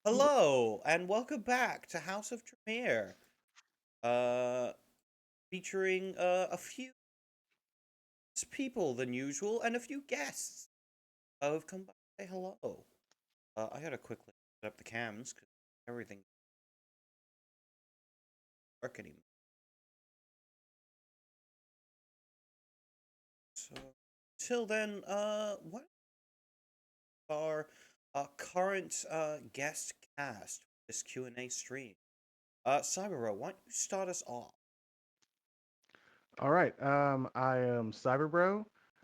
Hello, and welcome back to House of Tremere, uh, featuring a few less people than usual and a few guests who have come by to say hello. I gotta quickly set up the cams because everything's working anymore. So, till then, what are our current guest cast for this Q&A stream? Cyberbro, why don't you start us off? All right. I am Cyberbro.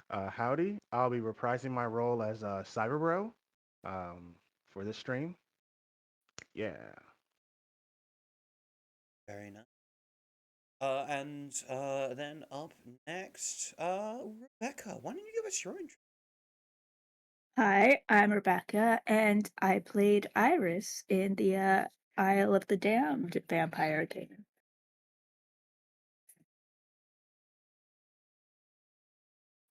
Howdy. I'll be reprising my role as Cyberbro um, for this stream. Yeah. Very nice. And then up next, Rebecca, why don't you give us your intro? Hi, I'm Rebecca, and I played Iris in the Isle of the Damned vampire game.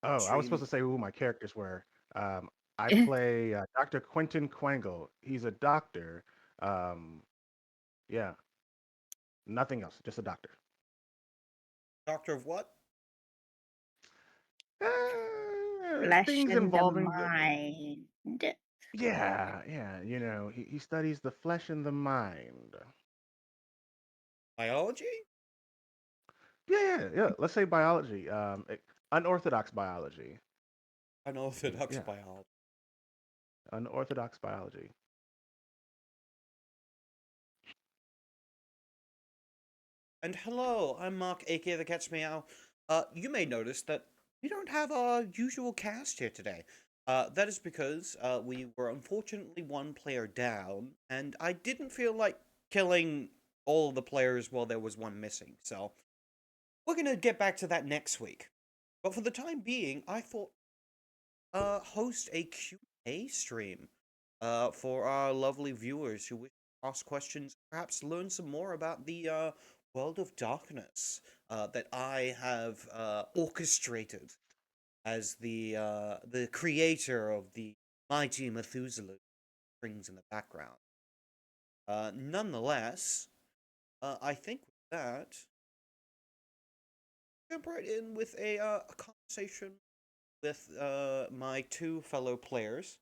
Oh, I was supposed Stream. to say who my characters were. I play Dr. Quentin Quangle. He's a doctor. Um, yeah. Nothing else. Just a doctor. Doctor of what? Flesh Things and the involving the. mind. Yeah, yeah. He studies the flesh and the mind. Biology? Yeah. Let's say biology. Unorthodox biology. Unorthodox Yeah, biology. unorthodox biology. And hello, I'm Mark, aka the CatsMeow. You may notice that we don't have our usual cast here today. That is because we were unfortunately one player down, and I didn't feel like killing all the players while there was one missing. So we're gonna get back to that next week. But for the time being, I thought host a Q&A stream for our lovely viewers who wish to ask questions, perhaps learn some more about the world of darkness that I have orchestrated as the creator of the mighty Methuselah strings in the background. Nonetheless, I think with that, jump right in with a conversation with my two fellow players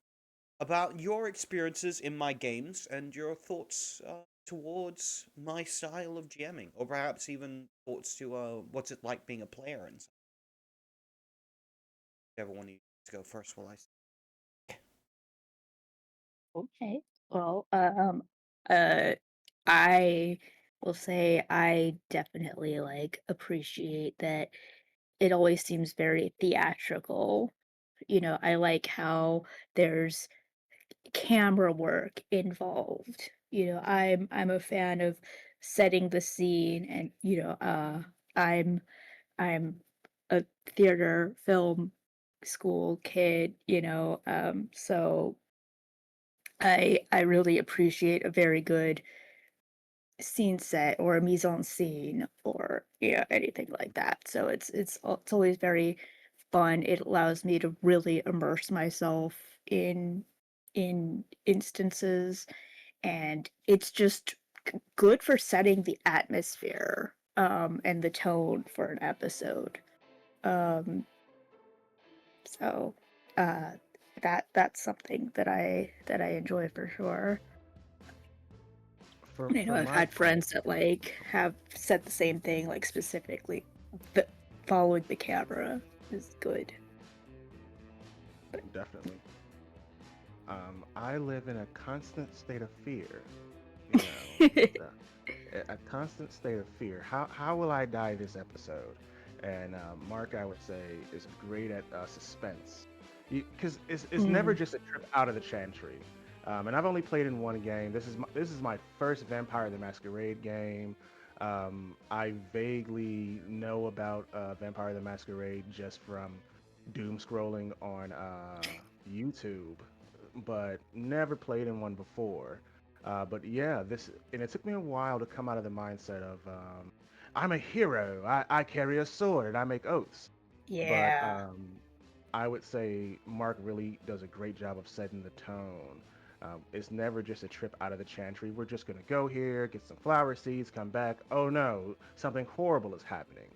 about your experiences in my games and your thoughts towards my style of GMing, or perhaps even thoughts to what's it like being a player and so. Whichever one of you to go first while Okay. Well, uh, I will say I definitely appreciate that it always seems very theatrical. I like how there's camera work involved. I'm a fan of setting the scene and I'm I'm a theater film school kid, so I really appreciate a very good scene set or a mise en scene or anything like that. So it's always very fun. It allows me to really immerse myself in instances, and it's just good for setting the atmosphere and the tone for an episode. Um so uh that's something that I enjoy for sure. For And I know for I've my had part, friends that have said the same thing, like specifically the following the camera is good. But definitely. I live in a constant state of fear. You know, it's a constant state of fear. How will I die this episode? And Mark, I would say, is great at suspense, because it's never mm, just a trip out of the chantry. And I've only played in one game. This is my first Vampire the Masquerade game. I vaguely know about Vampire the Masquerade just from doom scrolling on YouTube, but never played in one before. But yeah, this and it took me a while to come out of the mindset of I'm a hero. I carry a sword and I make oaths. But yeah. I would say Mark really does a great job of setting the tone. It's never just a trip out of the chantry. We're just gonna go here, get some flower seeds, come back. Oh no, something horrible is happening,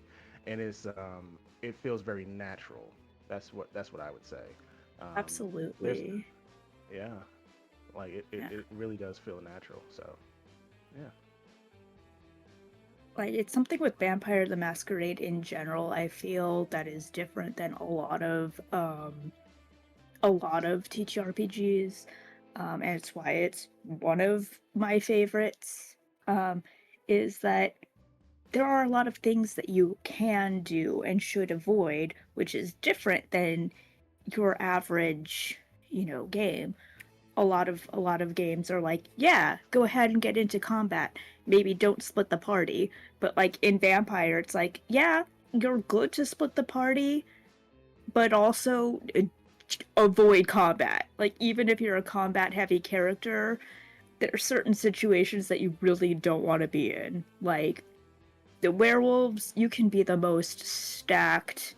and it feels very natural. That's what I would say. There's Absolutely. yeah, like Yeah. it really does feel natural. So yeah. Like it's something with Vampire the Masquerade in general, I feel that is different than a lot of TTRPGs. And it's why it's one of my favorites. Um, is that there are a lot of things that you can do and should avoid, which is different than your average, game. A lot of games are like, yeah, go ahead and get into combat. Maybe don't split the party. But like in Vampire, it's like, yeah, you're good to split the party, but also avoid combat. Like even if you're a combat heavy character, there are certain situations that you really don't want to be in. Like the werewolves, you can be the most stacked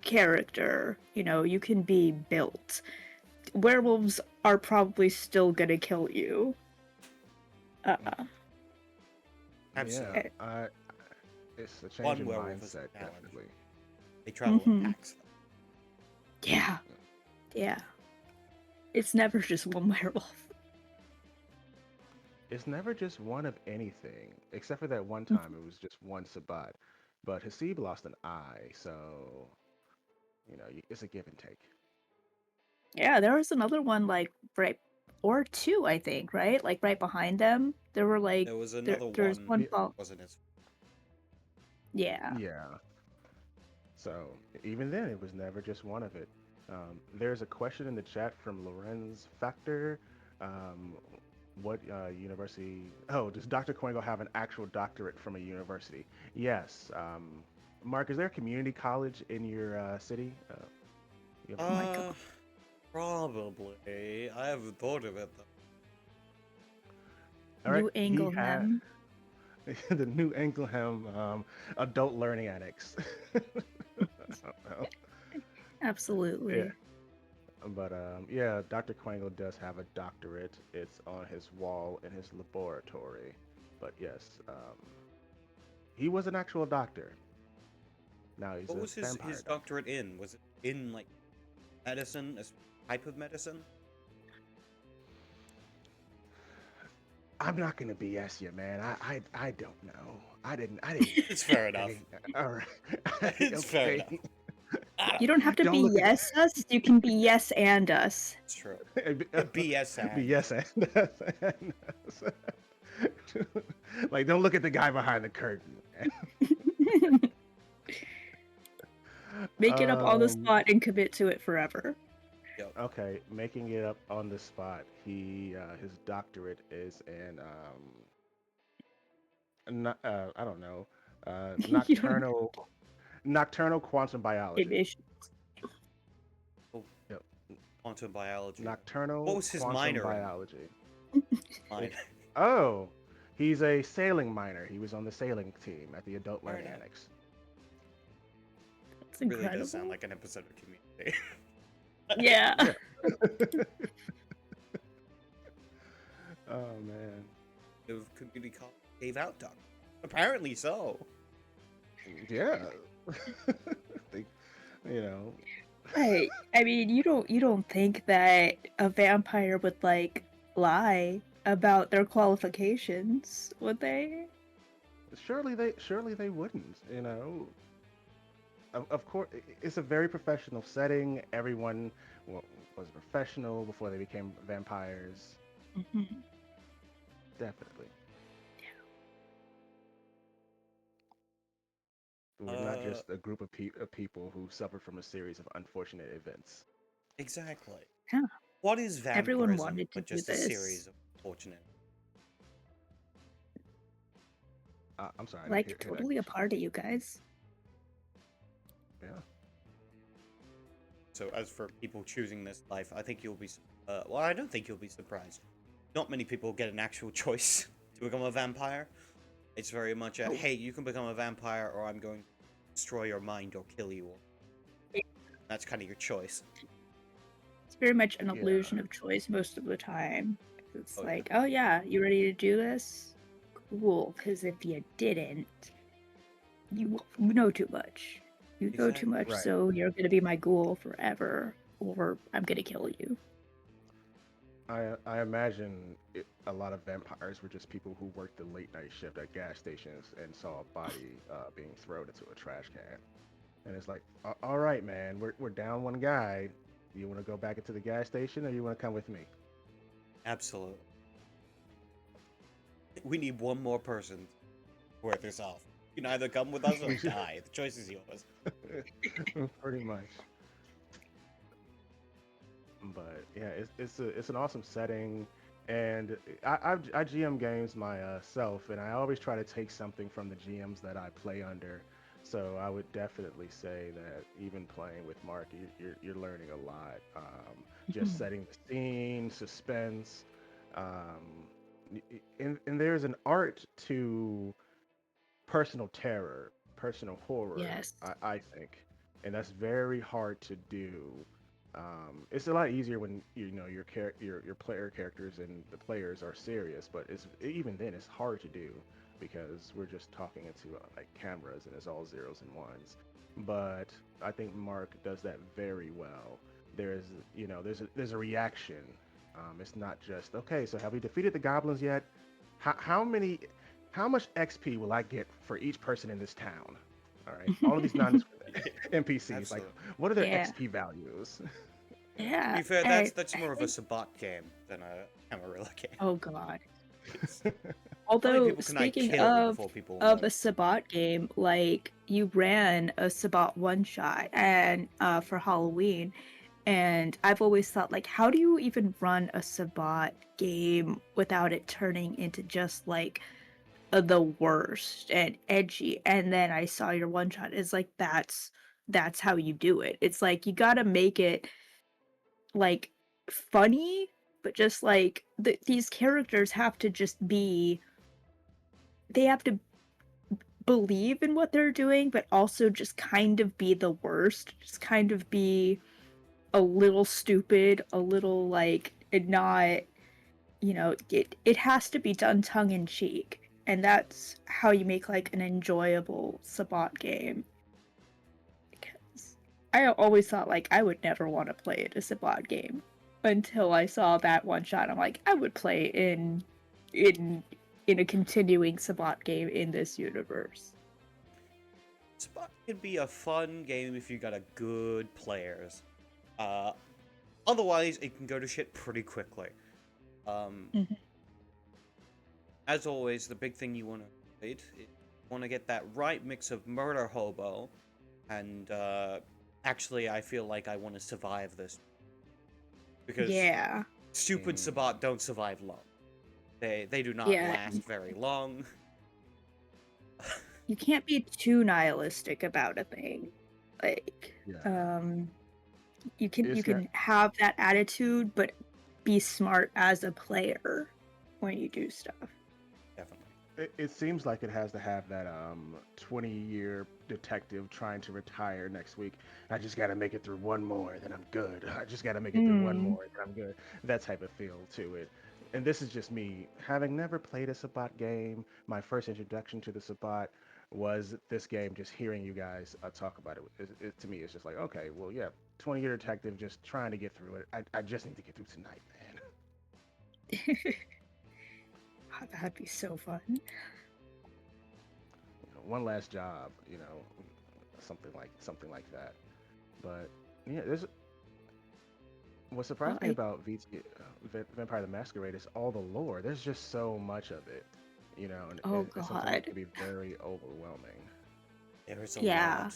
character. You can be built. Werewolves are probably still gonna kill you. Uh, Yeah, Absolutely. eh, it's a change One in werewolf is mindset, a challenge. definitely. They travel in packs. yeah, yeah. It's never just one werewolf. It's never just one of anything, except for that one time it was just one Sabat. But Hasib lost an eye, so it's a give and take. Yeah, there was another one like right or two, I think, right? Like right behind them. There were like There was there another there's one, one Yeah, fall. wasn't it? Yeah. yeah. So even then, it was never just one of it. There's a question in the chat from Lorenz Factor. Um, what university? Oh, does Dr. Quengo have an actual doctorate from a university? Yes. Mark, is there a community college in your city? You have Oh my god. Uh, Probably. I haven't thought of it though. All right, New he had Angleham. the New Angleham Adult Learning Annex. I don't know. Yeah, Absolutely. but yeah, Dr. Quangle does have a doctorate. It's on his wall in his laboratory. But yes, he was an actual doctor. Now he's What a was his vampire his doctor. doctorate in? Was it in like medicine, a type of medicine? I'm not gonna BS you, man. I don't know. I didn't. It's fair enough. Okay, all right. It's fair Okay. enough. Ah, You don't have to Don't be look at yes us, you can be yes and us. it's true. the A BS and BS and like don't look at the guy behind the curtain. Make it up on the Um, spot and commit to it forever. yep. okay, making it up on the spot. His doctorate is in I don't know, You don't nocturnal quantum biology. finish. Oh, Yep, quantum biology. What nocturnal was his quantum minor in? biology. Mine. Oh, he's a sailing minor. He was on the sailing team at the Adult All right. Learning Annex. That's Really does sound incredible. like an episode of Community. Yeah. Yeah. Oh man. Of Community College gave out doc. Apparently so. Yeah. they, you know. Right. I mean, you don't think that a vampire would like lie about their qualifications, would they? Surely they wouldn't. Of course, it's a very professional setting. Everyone was professional before they became vampires. Mhm. Definitely. We're not Uh, just a group of people who suffered from a series of unfortunate events. exactly. Yeah. What is Everyone vampirism wanted to but do just a series this. of fortunate? I'm sorry, I didn't Like hear that totally a question. party, you guys. Yeah. So as for people choosing this life, I think you'll be. Well, I don't think you'll be surprised. Not many people get an actual choice to become a vampire. It's very much a Oh, hey, you can become a vampire, or I'm going to destroy your mind or kill you. That's kind of your choice. It's very much an Yeah. illusion of choice most of the time. It's Oh yeah. like, oh yeah, you ready to do this? Cool, because if you didn't, you know too much. You know too Exactly. much, Right. so you're gonna be my ghoul forever, or I'm gonna kill you. I imagine a lot of vampires were just people who worked the late night shift at gas stations and saw a body being thrown into a trash can. And it's like, all right, man, we're down one guy. You want to go back into the gas station or you want to come with me? Absolutely. We need one more person to work this off. You can either come with us or die. The choice is yours. Pretty much. But yeah, it's an awesome setting, and I GM games myself, and I always try to take something from the GMs that I play under. So I would definitely say that even playing with Mark, you're learning a lot. Just setting the scene, suspense, and there's an art to personal terror, personal horror, Yes. I think, and that's very hard to do. It's a lot easier when you know your player characters and the players are serious, but it's even then it's hard to do because we're just talking into like cameras and it's all zeros and ones. But I think Mark does that very well. There's there's a reaction. It's not just okay. So have we defeated the goblins yet? How many how much XP will I get for each person in this town? All right, all of these nondescript NPCs. Like, Absolutely. what are their Yeah. XP values? Yeah. To Yeah. be fair, And that's I more of a think, Sabat game than a Camarilla game. oh god. It's, how many Although people can I speaking kill before people of a notice? Sabat game, like you ran a Sabat one shot and for Halloween, and I've always thought like, how do you even run a Sabat game without it turning into just like the worst and edgy? And then I saw your one shot. It's like that's how you do it. It's like you gotta make it like funny, but just like these characters have to just be they have to believe in what they're doing, but also just kind of be the worst, just kind of be a little stupid, a little like not, it has to be done tongue in cheek. And that's how you make like an enjoyable Sabat game. Because I always thought like I would never want to play a Sabat game until I saw that one shot. I'm like, I would play in in a continuing Sabat game in this universe. Sabat can be a fun game if you got a good players. Uh, Otherwise, it can go to shit pretty quickly. Um, Mhm. as always, the big thing you want to want to get that right mix of murder hobo and actually, I feel like I want to survive this because Yeah. stupid Mm, Sabat don't survive long. They do not Yeah, last very long. you can't be too nihilistic about a thing. Like, yeah. you Is there can have that attitude, but be smart as a player when you do stuff. Definitely. it seems like it has to have that 20-year detective trying to retire next week. I just got to make it through one more, then I'm good. I just got to make it through one Mm. more, then I'm good. That type of feel to it. And this is just me having never played a Sabat game. My first introduction to the Sabat was this game. Just hearing you guys talk about it to me is just like, okay, well, yeah, 20-year detective just trying to get through it. I just need to get through tonight, man. Oh, that'd be so fun. One last job, something like that. But yeah, there's what Well, surprised me about Vampire the Masquerade is all the lore. There's just so much of it, and oh sometimes it god. can be very overwhelming. There is a Yeah. lot.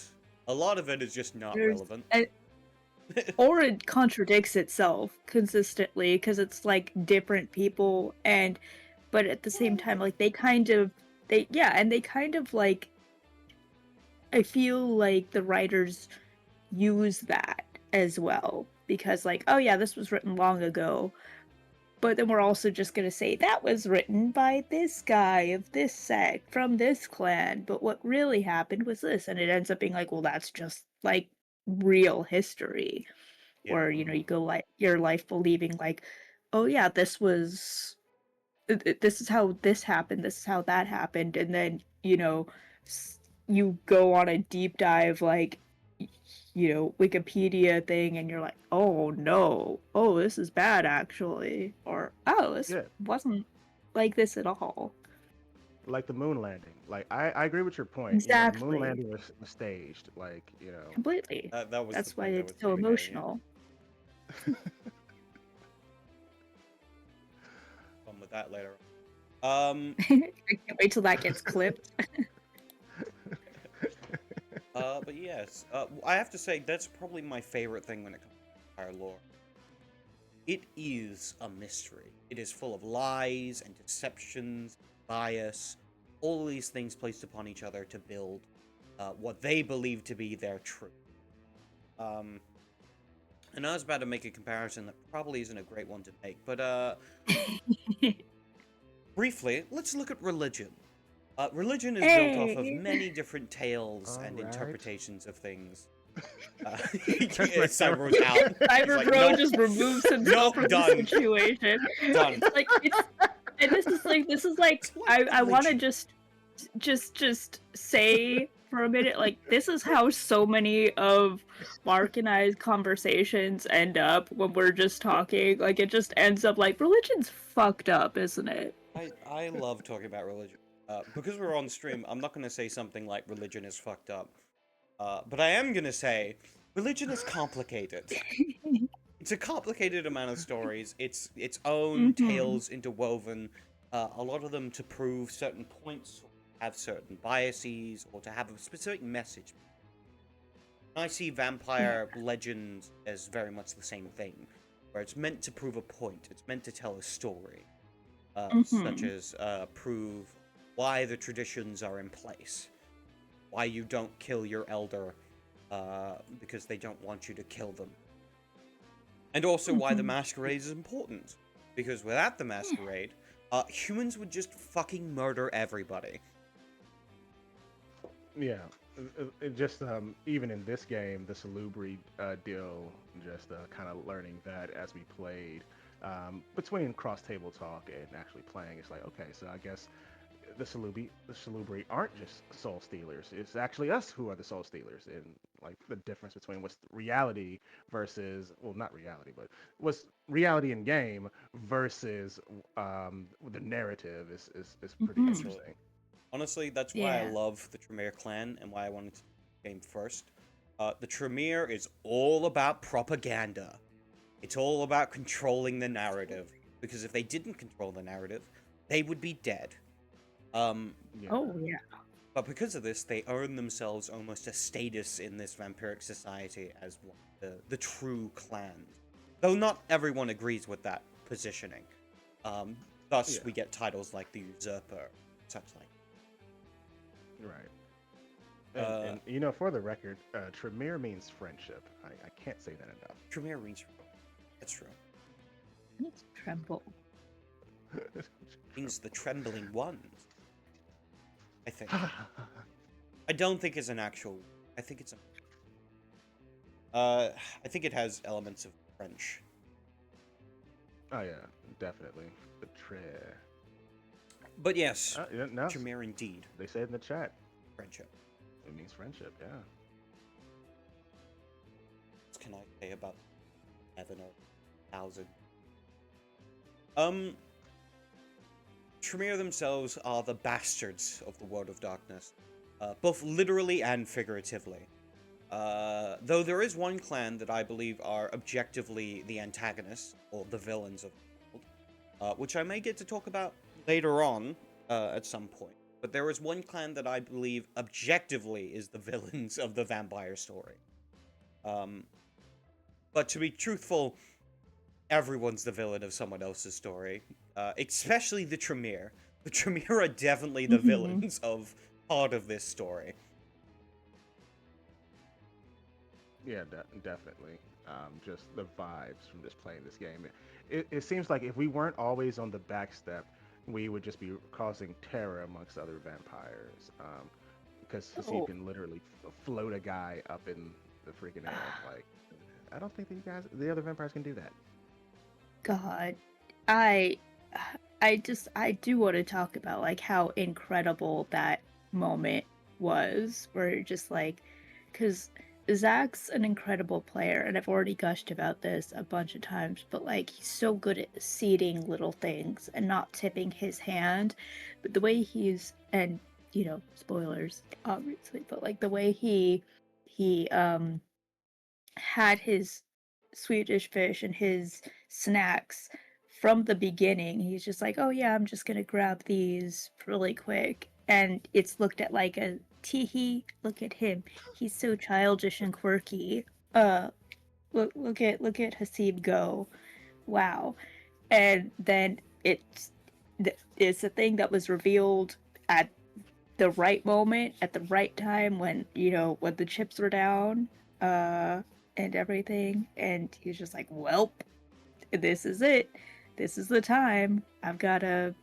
A lot of it is just not There's relevant. or it contradicts itself consistently because it's like different people and but at the same time like they kind of like I feel like the writers use that as well because like oh yeah this was written long ago but then we're also just going to say that was written by this guy of this sect from this clan but what really happened was this and it ends up being like well that's just like real history Yeah. where, you go like your life believing like, oh yeah, this is how this happened, this is how that happened, and then, you go on a deep dive like Wikipedia thing and you're like, "Oh no. Oh, this is bad actually." Or, "Oh, this Yeah, wasn't like this at all." like the moon landing. Like I agree with your point. The moon Exactly. landing was staged. Like. Completely. That was the That's why point I it's was so getting at. Yeah. emotional. Fun with that later on. I can't wait till that gets clipped. But yes, I have to say that's probably my favorite thing when it comes to Empire lore. It is a mystery. It is full of lies and deceptions, bias, all these things placed upon each other to build what they believe to be their truth. Um, and I was about to make a comparison that probably isn't a great one to make, but briefly, let's look at religion. Religion is built off of Hey! many different tales All and right. interpretations of things. That's my Cyber's out. He's Cyber like, Bro nope, just removes himself nope, from the done, situation. done. It's like and this is like It's like I want to religion. just say for a minute, like, this is how so many of Mark and I's conversations end up when we're just talking. Like, it just ends up like, religion's fucked up, isn't it? I love talking about religion. Because we're on stream, I'm not gonna say something like religion is fucked up. But I am gonna say religion is complicated. It's a complicated amount of stories. It's its own Mm-hmm. tales interwoven. A lot of them to prove certain points, have certain biases, or to have a specific message. I see Yeah. vampire legend as very much the same thing, where it's meant to prove a point. It's meant to tell a story, such Mm-hmm. as prove why the traditions are in place, why you don't kill your elder because they don't want you to kill them, and also why the Mm-hmm. masquerade is important. Because without the Yeah. masquerade, humans would just fucking murder everybody. Yeah, it just even in this game, the Salubri deal, just kind of learning that as we played, between cross table talk and actually playing, it's like, okay, so I guess the Salubri aren't just soul stealers. It's actually us who are the soul stealers, and like the difference between what's reality versus, well, not reality, but what's reality in game versus the narrative is pretty Mm-hmm. Absolutely. interesting. Honestly, that's why I Yeah. love the Tremere clan and why I wanted to game first. The Tremere is all about propaganda. It's all about controlling the narrative. Because if they didn't control the narrative, they would be dead. Um, Yeah, Oh, yeah. but because of this, they earn themselves almost a status in this vampiric society as one of the true clans. Though not everyone agrees with that positioning. Um, thus, yeah, we get titles like the Usurper, such like. right. Uh, And for the record, Tremere means friendship. I can't say that Tremere means that's true. And it's tremble. enough. Means the trembling ones. I think. I don't think it's an actual. I think it's a. I think it has elements of French. Oh yeah, definitely. The tre. But yes, Yeah, no, Tremere indeed. they said in the chat Friendship. it means friendship. Yeah. What can I say about 11,000? Um, Tremere themselves are the bastards of the World of Darkness, both literally and figuratively. Though there is one clan that I believe are objectively the antagonists, or the villains of the world, which I may get to talk about later on at some point. But there is one clan that I believe objectively is the villains of the vampire story. Um, but to be truthful, everyone's the villain of someone else's story, especially the Tremere. The Tremere are definitely the Mm-hmm. villains of part of this story. Yeah, definitely. Just the vibes from just playing this game. It seems like if we weren't always on the back step, we would just be causing terror amongst other vampires. Because he Oh. can literally float a guy up in the freaking air. Like, I don't think that the other vampires, can do that. God, I I do want to talk about like how incredible that moment was, where you're just like, because Zach's an incredible player, and I've already gushed about this a bunch of times, but like he's so good at seeding little things and not tipping his hand. But the way he's, and spoilers, obviously, but like the way he had his Swedish fish and his snacks from the beginning. He's just like, oh yeah, I'm just gonna grab these really quick. And it's looked at like a teehee, look at him. He's so childish and quirky. Uh look at Hasib go. Wow. And then it's a thing that was revealed at the right moment, at the right time, when when the chips were down, uh and everything, and he's just like, welp, this is it, this is the time, I've gotta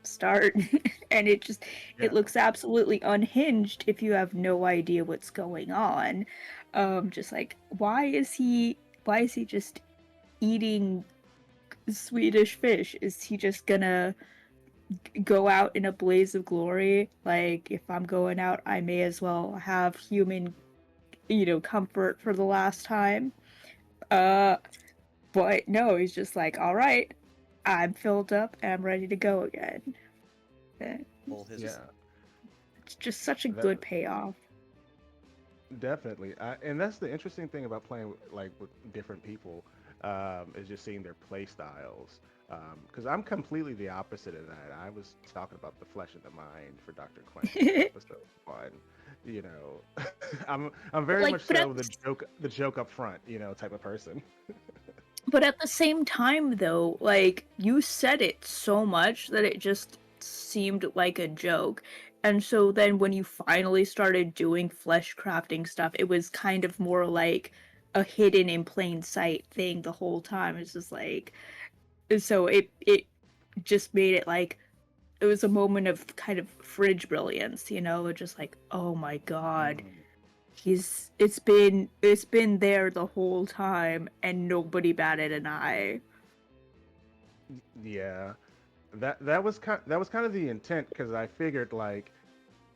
start. And it Yeah. looks absolutely unhinged if you have no idea what's going on. Just like, why is he just eating Swedish fish? Is he just gonna go out in a blaze of glory? Like, if I'm going out, I may as well have human, comfort for the last time. Uh, but no, he's just like, all right, I'm filled up and I'm ready to go again. Eh, All his. Yeah. It's just such a That good payoff. definitely. And that's the interesting thing about playing with different people, is just seeing their play styles. Because I'm completely the opposite of that. I was talking about the flesh and the mind for Dr. Quentin in episode one. You know, I'm very like, much but at so the joke up front, type of person. But at the same time, though, like, you said it so much that it just seemed like a joke. And so then when you finally started doing flesh crafting stuff, it was kind of more like a hidden in plain sight thing the whole time. It's just like, so it just made it like it was a moment of kind of fridge brilliance, just like, oh my god, Mm, it's been there the whole time and nobody batted an eye. yeah, that was kind of the intent because I figured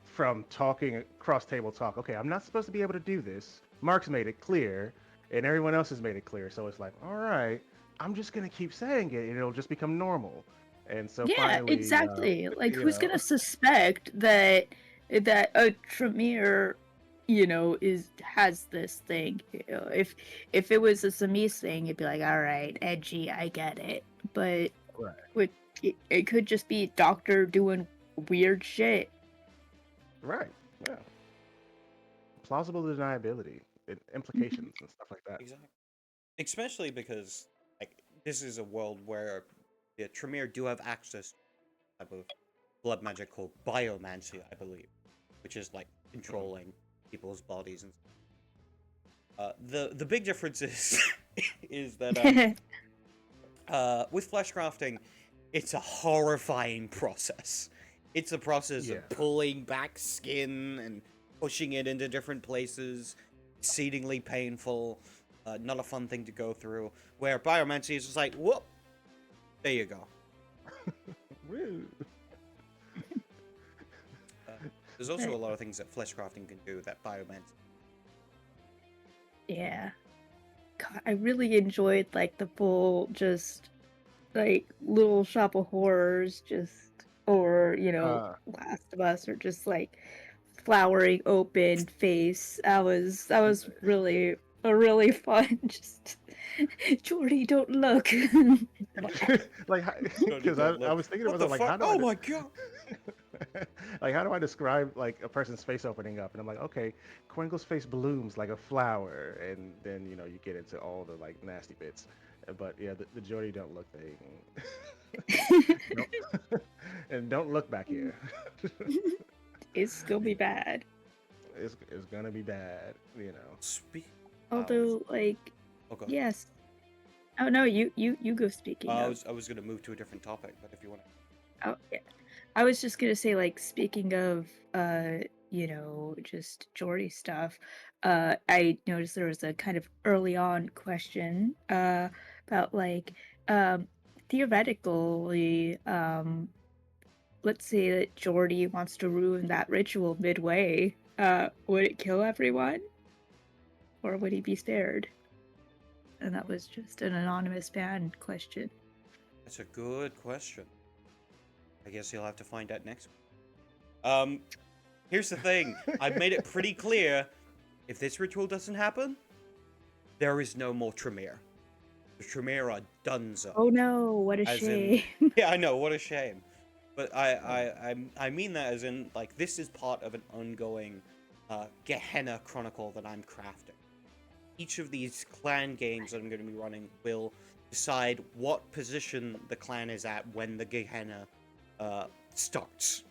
from talking across table talk. Okay, I'm not supposed to be able to do this. Mark's made it clear, and everyone else has made it clear. So it's like, all right, I'm just gonna keep saying it, and it'll just become normal. And so Yeah, finally, exactly. Like, you who's know, gonna suspect that a Tremere, has this thing? If it was a Samis thing, it'd be like, all right, edgy, I get it. But right, with it could just be Doctor doing weird shit. right, yeah, plausible deniability, and implications, and stuff like that. Exactly. Especially because like this is a world where the Tremere do have access to a type of blood magic called biomancy, I believe, which is like controlling people's bodies and the big difference is is that with flesh crafting, it's a horrifying process. It's a process Yeah, of pulling back skin and pushing it into different places, exceedingly painful, not a fun thing to go through. Where biomancy is just like, whoop, there you go. rude. Uh, there's also a lot of things that flesh crafting can do that biomancy. Yeah. God, I really enjoyed like the full just like Little Shop of Horrors, just or Uh, Last of Us, or just like flowering open face. That was really fun. Just Jordy, don't look. like, Johnny, because I, don't I look. was thinking to What the myself, like, how fuck? do I, Oh my god! like, how do I describe like a person's face opening up? And I'm like, okay, Quingle's face blooms like a flower, and then you get into all the like nasty bits. But yeah, the Jody don't look thing. Don't, and don't look back here. It's gonna be bad. It's gonna be bad. Speak. Although, like, Okay. yes. Oh no, you go speaking I of. was gonna move to a different topic, but if you want to. Oh yeah. I was just gonna say, like, speaking of, just Geordie stuff, I noticed there was a kind of early on question, about, like, um, theoretically, let's say that Geordie wants to ruin that ritual midway, would it kill everyone, or would he be spared? And that was just an anonymous fan question. That's a good question. I guess you'll have to find out next week. Here's the thing. I've made it pretty clear. If this ritual doesn't happen, there is no more Tremere. The Tremere are donezo. Oh no, what a As in, shame. yeah, I know, what a shame. But I mean that as in, like, this is part of an ongoing Gehenna chronicle that I'm crafting. Each of these clan games that I'm going to be running will decide what position the clan is at when the Gehenna starts.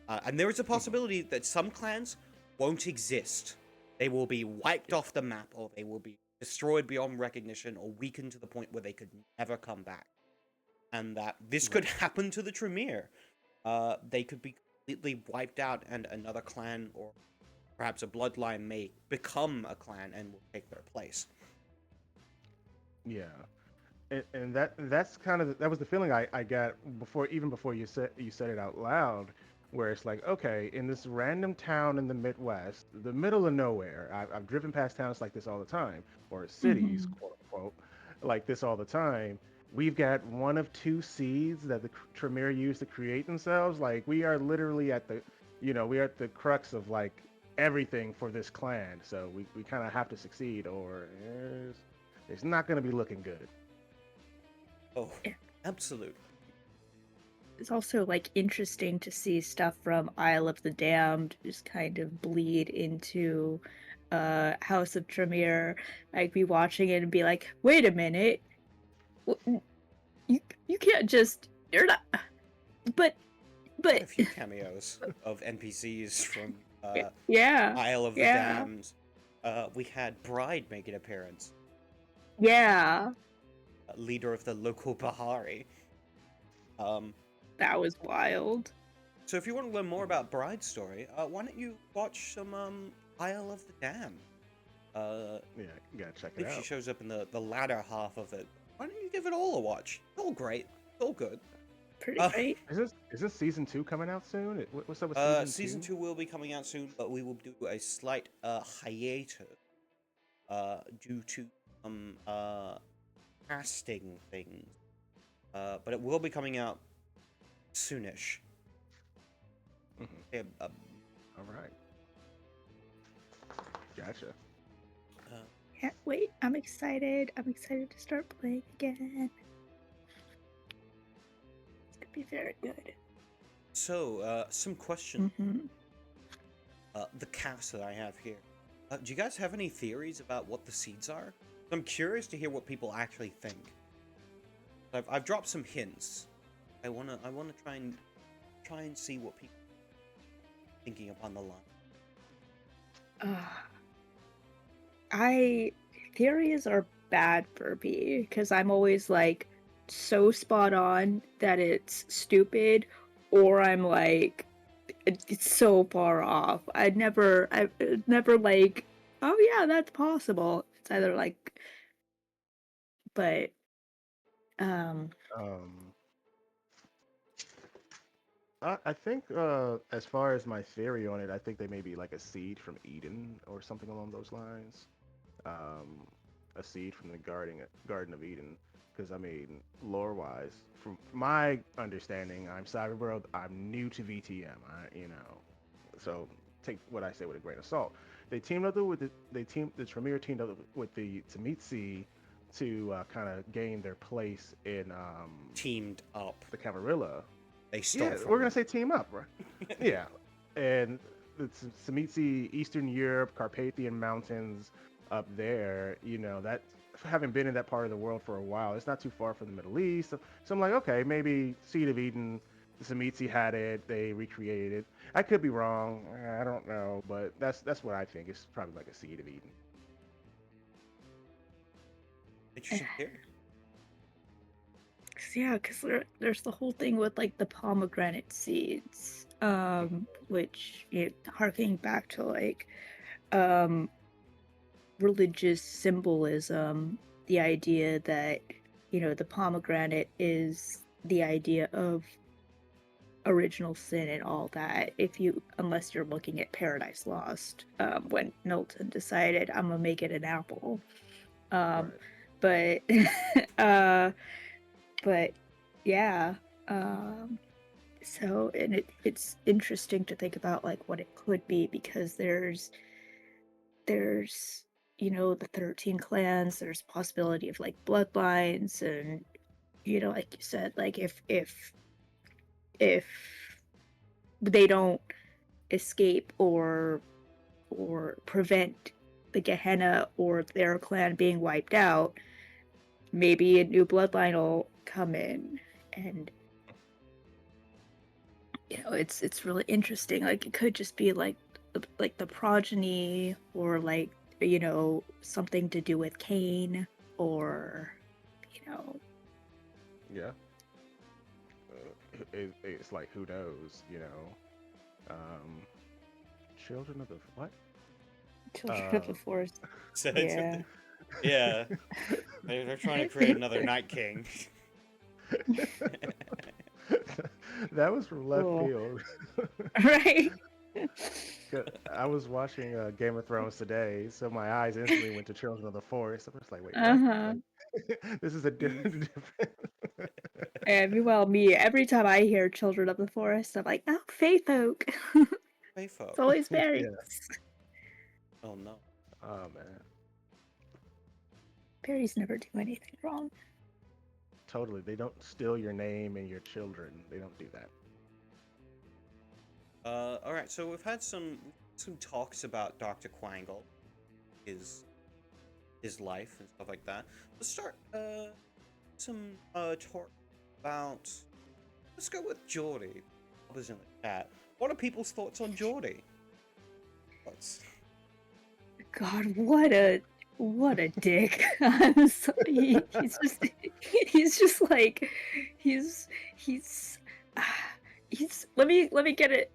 And there is a possibility that some clans won't exist. They will be wiped off the map, or they will be destroyed beyond recognition, or weakened to the point where they could never come back. And that this could happen to the Tremere. They could be completely wiped out, and another clan, or perhaps a bloodline, may become a clan and will take their place. Yeah. And that's kind of that was the feeling I got before you said it out loud, where it's like, okay, in this random town in the Midwest, the middle of nowhere, I've driven past towns like this all the time, or cities, Mhm. quote unquote, like this all the time. We've got one of two seeds that the Tremere used to create themselves. Like we are literally at the, we are at the crux of like everything for this clan. So we kind of have to succeed, or it's not going to be looking good. Oh, Yeah. absolutely. It's also like interesting to see stuff from Isle of the Damned just kind of bleed into House of Tremere. Like be watching it and be like, wait a minute, you can't just you're not but Quite but a few cameos of NPCs from yeah, Isle of the yeah, Damned. We had Bride make an appearance, yeah. leader of the local Bahari. Um, That was wild. so if you want to learn more about Bride's story, why don't you watch some Isle of the Damned? Yeah, you gotta check I it believe she out. shows up in the latter half of it. Why don't you give it all a watch? It's all great. It's all good. Pretty Uh, great. Is this season 2 coming out soon? What's up with season Season 2? 2 will be coming out soon, but we will do a slight hiatus due to some casting things. But it will be coming out soonish. Mm-hmm. Yeah, All right, gotcha. Can't wait. I'm excited. I'm excited to start playing again. It's gonna be very good. So, some questions. Mm-hmm. The cast that I have here. Do you guys have any theories about what the seeds are? I'm curious to hear what people actually think. I've dropped some hints. I wanna try and see what people are thinking upon the line. I theories are bad for me because I'm always like so spot on that it's stupid, or I'm like it's so far off. I never like, oh yeah, that's possible. It's either like, but um, Um, I think as far as my theory on it, I think they may be like a seed from Eden or something along those lines. Um, a seed from the Garden of Eden. Because I mean, lore-wise, from my understanding, I'm Cyberworld. I'm new to VTM. So take what I say with a grain of salt. They teamed up with the Tremere teamed up with the Tzimisce to kind of gain their place in Teamed up. the Camarilla. They stole Yeah, from we're gonna them. say team up, right? Yeah, and the Tzimisce, Eastern Europe, Carpathian Mountains up there. That having been in that part of the world for a while, it's not too far from the Middle East. So I'm like, okay, maybe Seed of Eden, the Tzimisce had it, they recreated it. I could be wrong. I don't know, but that's what I think. It's probably like a Seed of Eden. Interesting theory. Yeah, because there's the whole thing with like the pomegranate seeds, which harking back to like um religious symbolism, the idea that the pomegranate is the idea of original sin and all that. If you unless you're looking at Paradise Lost, when Milton decided I'm gonna make it an apple, um, Right. but uh, but yeah. Um, So, and it's interesting to think about like what it could be because there's the 13 clans, there's possibility of like bloodlines and like you said, like if they don't escape or prevent the Gehenna or their clan being wiped out, maybe a new bloodline will come in and it's really interesting. Like it could just be like the progeny or like something to do with Cain or you know Yeah. It's like who knows, you know. Um, Children of the what? Children of Uh, the Forest. So Yeah. yeah, they're trying to create another Night King. that was from left Cool. field. Right. 'Cause I was watching Game of Thrones today, so my eyes instantly went to Children of the Forest. I was like, wait, what? Uh-huh. Like, this is a Mm. different. And well, me every time I hear Children of the Forest, I'm like, oh, Fae folk. Hey It's folk. always fairies. Yeah. Oh no. Oh man, Fairies never do anything wrong. totally. They don't steal your name and your children. They don't do that. All right. So we've had some talks about Dr. Quangle, his his life and stuff like that. Let's start some talk about. Let's go with Geordie. Others in the chat. What are people's thoughts on Geordie? What's God, what a dick. He's just like he's he's he's let me get it.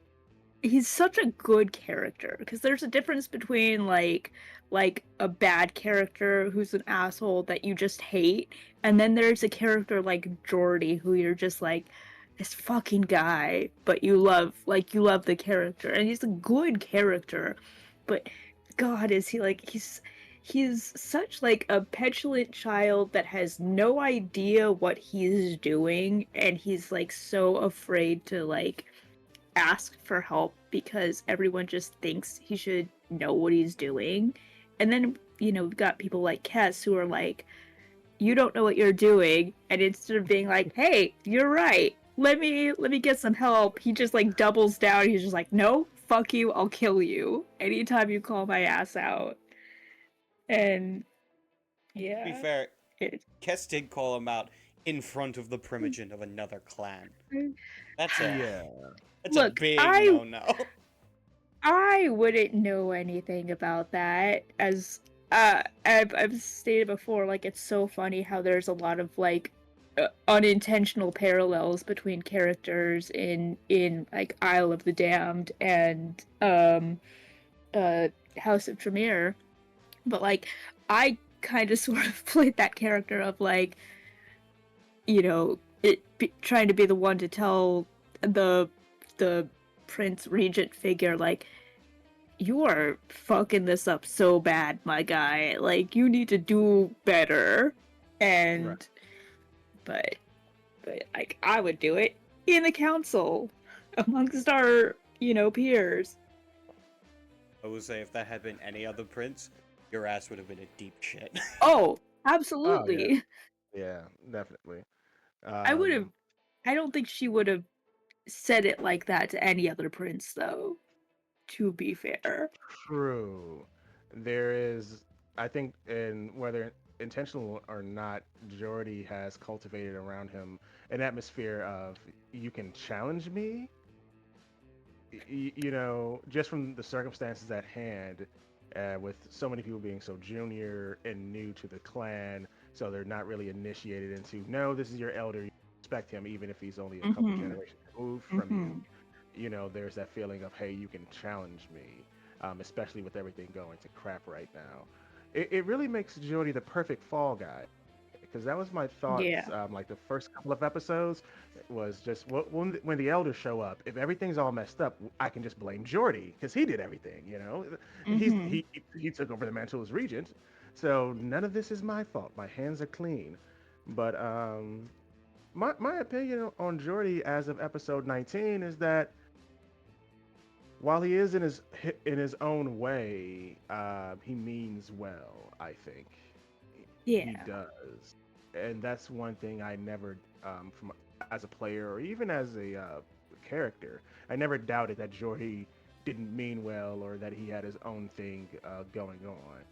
He's such a good character because there's a difference between like a bad character who's an asshole that you just hate, and then there's a character like Jordy who you're just like this fucking guy, but you love the character, and he's a good character, but God, is he like he's such like a petulant child that has no idea what he's doing, and he's like so afraid to like ask for help because everyone just thinks he should know what he's doing. And then, we've got people like Kess who are like, you don't know what you're doing. And instead of being like, hey, you're right. Let me get some help. He just like doubles down. He's just like, no, fuck you. I'll kill you anytime you call my ass out. And to be yeah, fair, it, Kess did call him out in front of the primogen of another clan. That's a Yeah. that's a look, big I no. I wouldn't know anything about that. As I've stated before, like it's so funny how there's a lot of like unintentional parallels between characters in like Isle of the Damned and House of Tremere. But like I kind of sort of played that character of like trying to be the one to tell the prince regent figure like you are fucking this up so bad, my guy. Like you need to do better. Right. And but like I would do it in the council amongst our, peers. I would say if that had been any other prince, your ass would have been in deep shit. Oh, Oh yeah. absolutely. Yeah. Definitely. I would have Um, I don't think she would have said it like that to any other prince though, to be fair. True. There is, I think, and whether intentional or not, Jordy has cultivated around him an atmosphere of you can challenge me, just from the circumstances at hand, with so many people being so junior and new to the clan. so they're not really initiated into, no, this is your elder, you respect him even if he's only a couple Mhm. generations removed from you. Mhm. There's that feeling of, hey, you can challenge me, especially with everything going to crap right now. It really makes Jordy the perfect fall guy, because that was my thoughts. Yeah. Like the first couple of episodes was just when the elders show up, if everything's all messed up, I can just blame Jordy because he did everything. He's Mhm. he took over the mantle as regent, so none of this is my fault. My hands are clean. But my opinion on Jordy as of episode 19 is that while he is in his own way, he means well. I think he Yeah. does, and that's one thing I never, from as a player or even as a character, I never doubted that Jordy didn't mean well or that he had his own thing going on.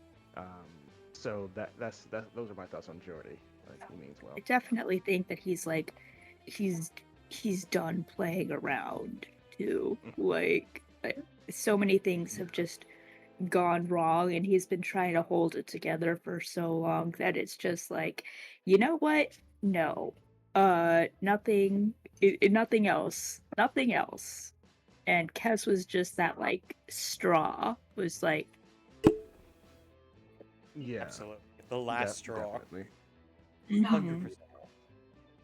So those are my thoughts on Jordy. Like he means well. I definitely think that he's he's done playing around too. Like so many things have just gone wrong and he's been trying to hold it together for so long that it's just like, you know what? No. Nothing nothing else. Nothing else. And Kes was just that like straw. Was like, Yeah, Absolutely. The last straw. definitely. 'Mhm. 100%.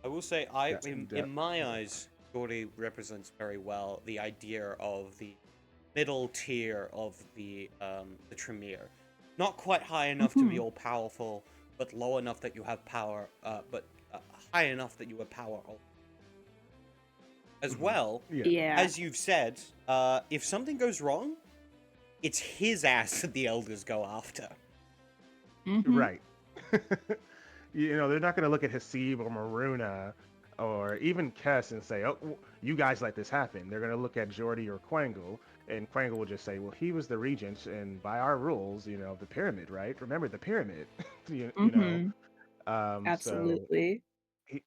I will say, in my Yeah. eyes, Gordy represents very well the idea of the middle tier of the Tremere. Not quite high enough to be Mhm. all powerful, but low enough that you have power, but high enough that you have power. As Hmm. well, Yeah. Yeah. as you've said, if something goes wrong, it's his ass that the elders go after. Mhm. Right. They're not going to look at Hasib or Maruna or even Kess and say, "Oh, you guys let this happen." They're going to look at Jordy or Quangle, and Quangle will just say, "Well, he was the regent, and by our rules, the pyramid, right? Remember the pyramid, you know." Mhm. So Absolutely. he,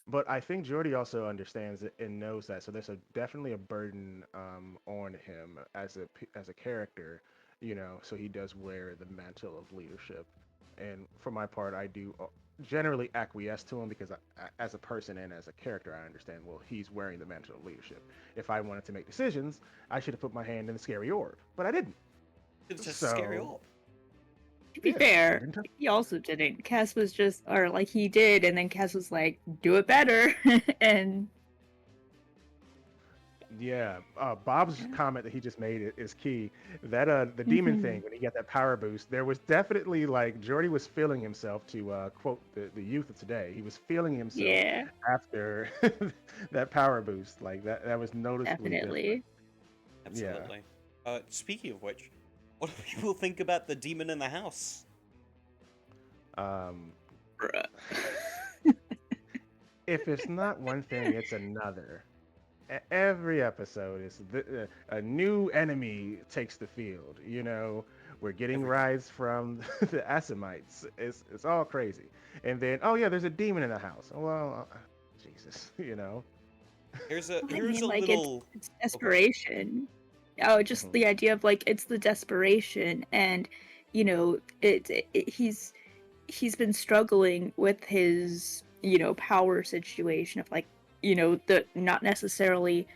but I think Jordy also understands it and knows that. So there's definitely a burden on him as a character, So he does wear the mantle of leadership, and for my part, I do generally acquiesce to him because as a person and as a character, I understand. Well, he's wearing the mantle of leadership. If I wanted to make decisions, I should have put my hand in the scary orb, but I didn't. It's just a scary So orb. To be yeah, I fair, didn't. he also didn't. Cass was just, or like he did, and then Cass was like, do it better. And Yeah, Bob's yeah. comment that he just made is key. That the demon Hmm. thing when he got that power boost, there was definitely like Jordy was feeling himself to quote the youth of today. He was feeling himself Yeah, after that power boost. Like that was noticeably different. definitely. Yeah. Absolutely. Speaking of which, what do people think about the demon in the house? Um, Bruh. if it's not one thing, it's another. Every episode is a new enemy takes the field. We're getting Every time. rides from the Assamites. It's all crazy. And then, oh yeah, there's a demon in the house. Well, Jesus, Well, I Here's mean, a like little. it's Oh, go ahead. desperation. Oh, just Mhm. the idea of like it's the desperation, and he's been struggling with his power situation of like the not necessarily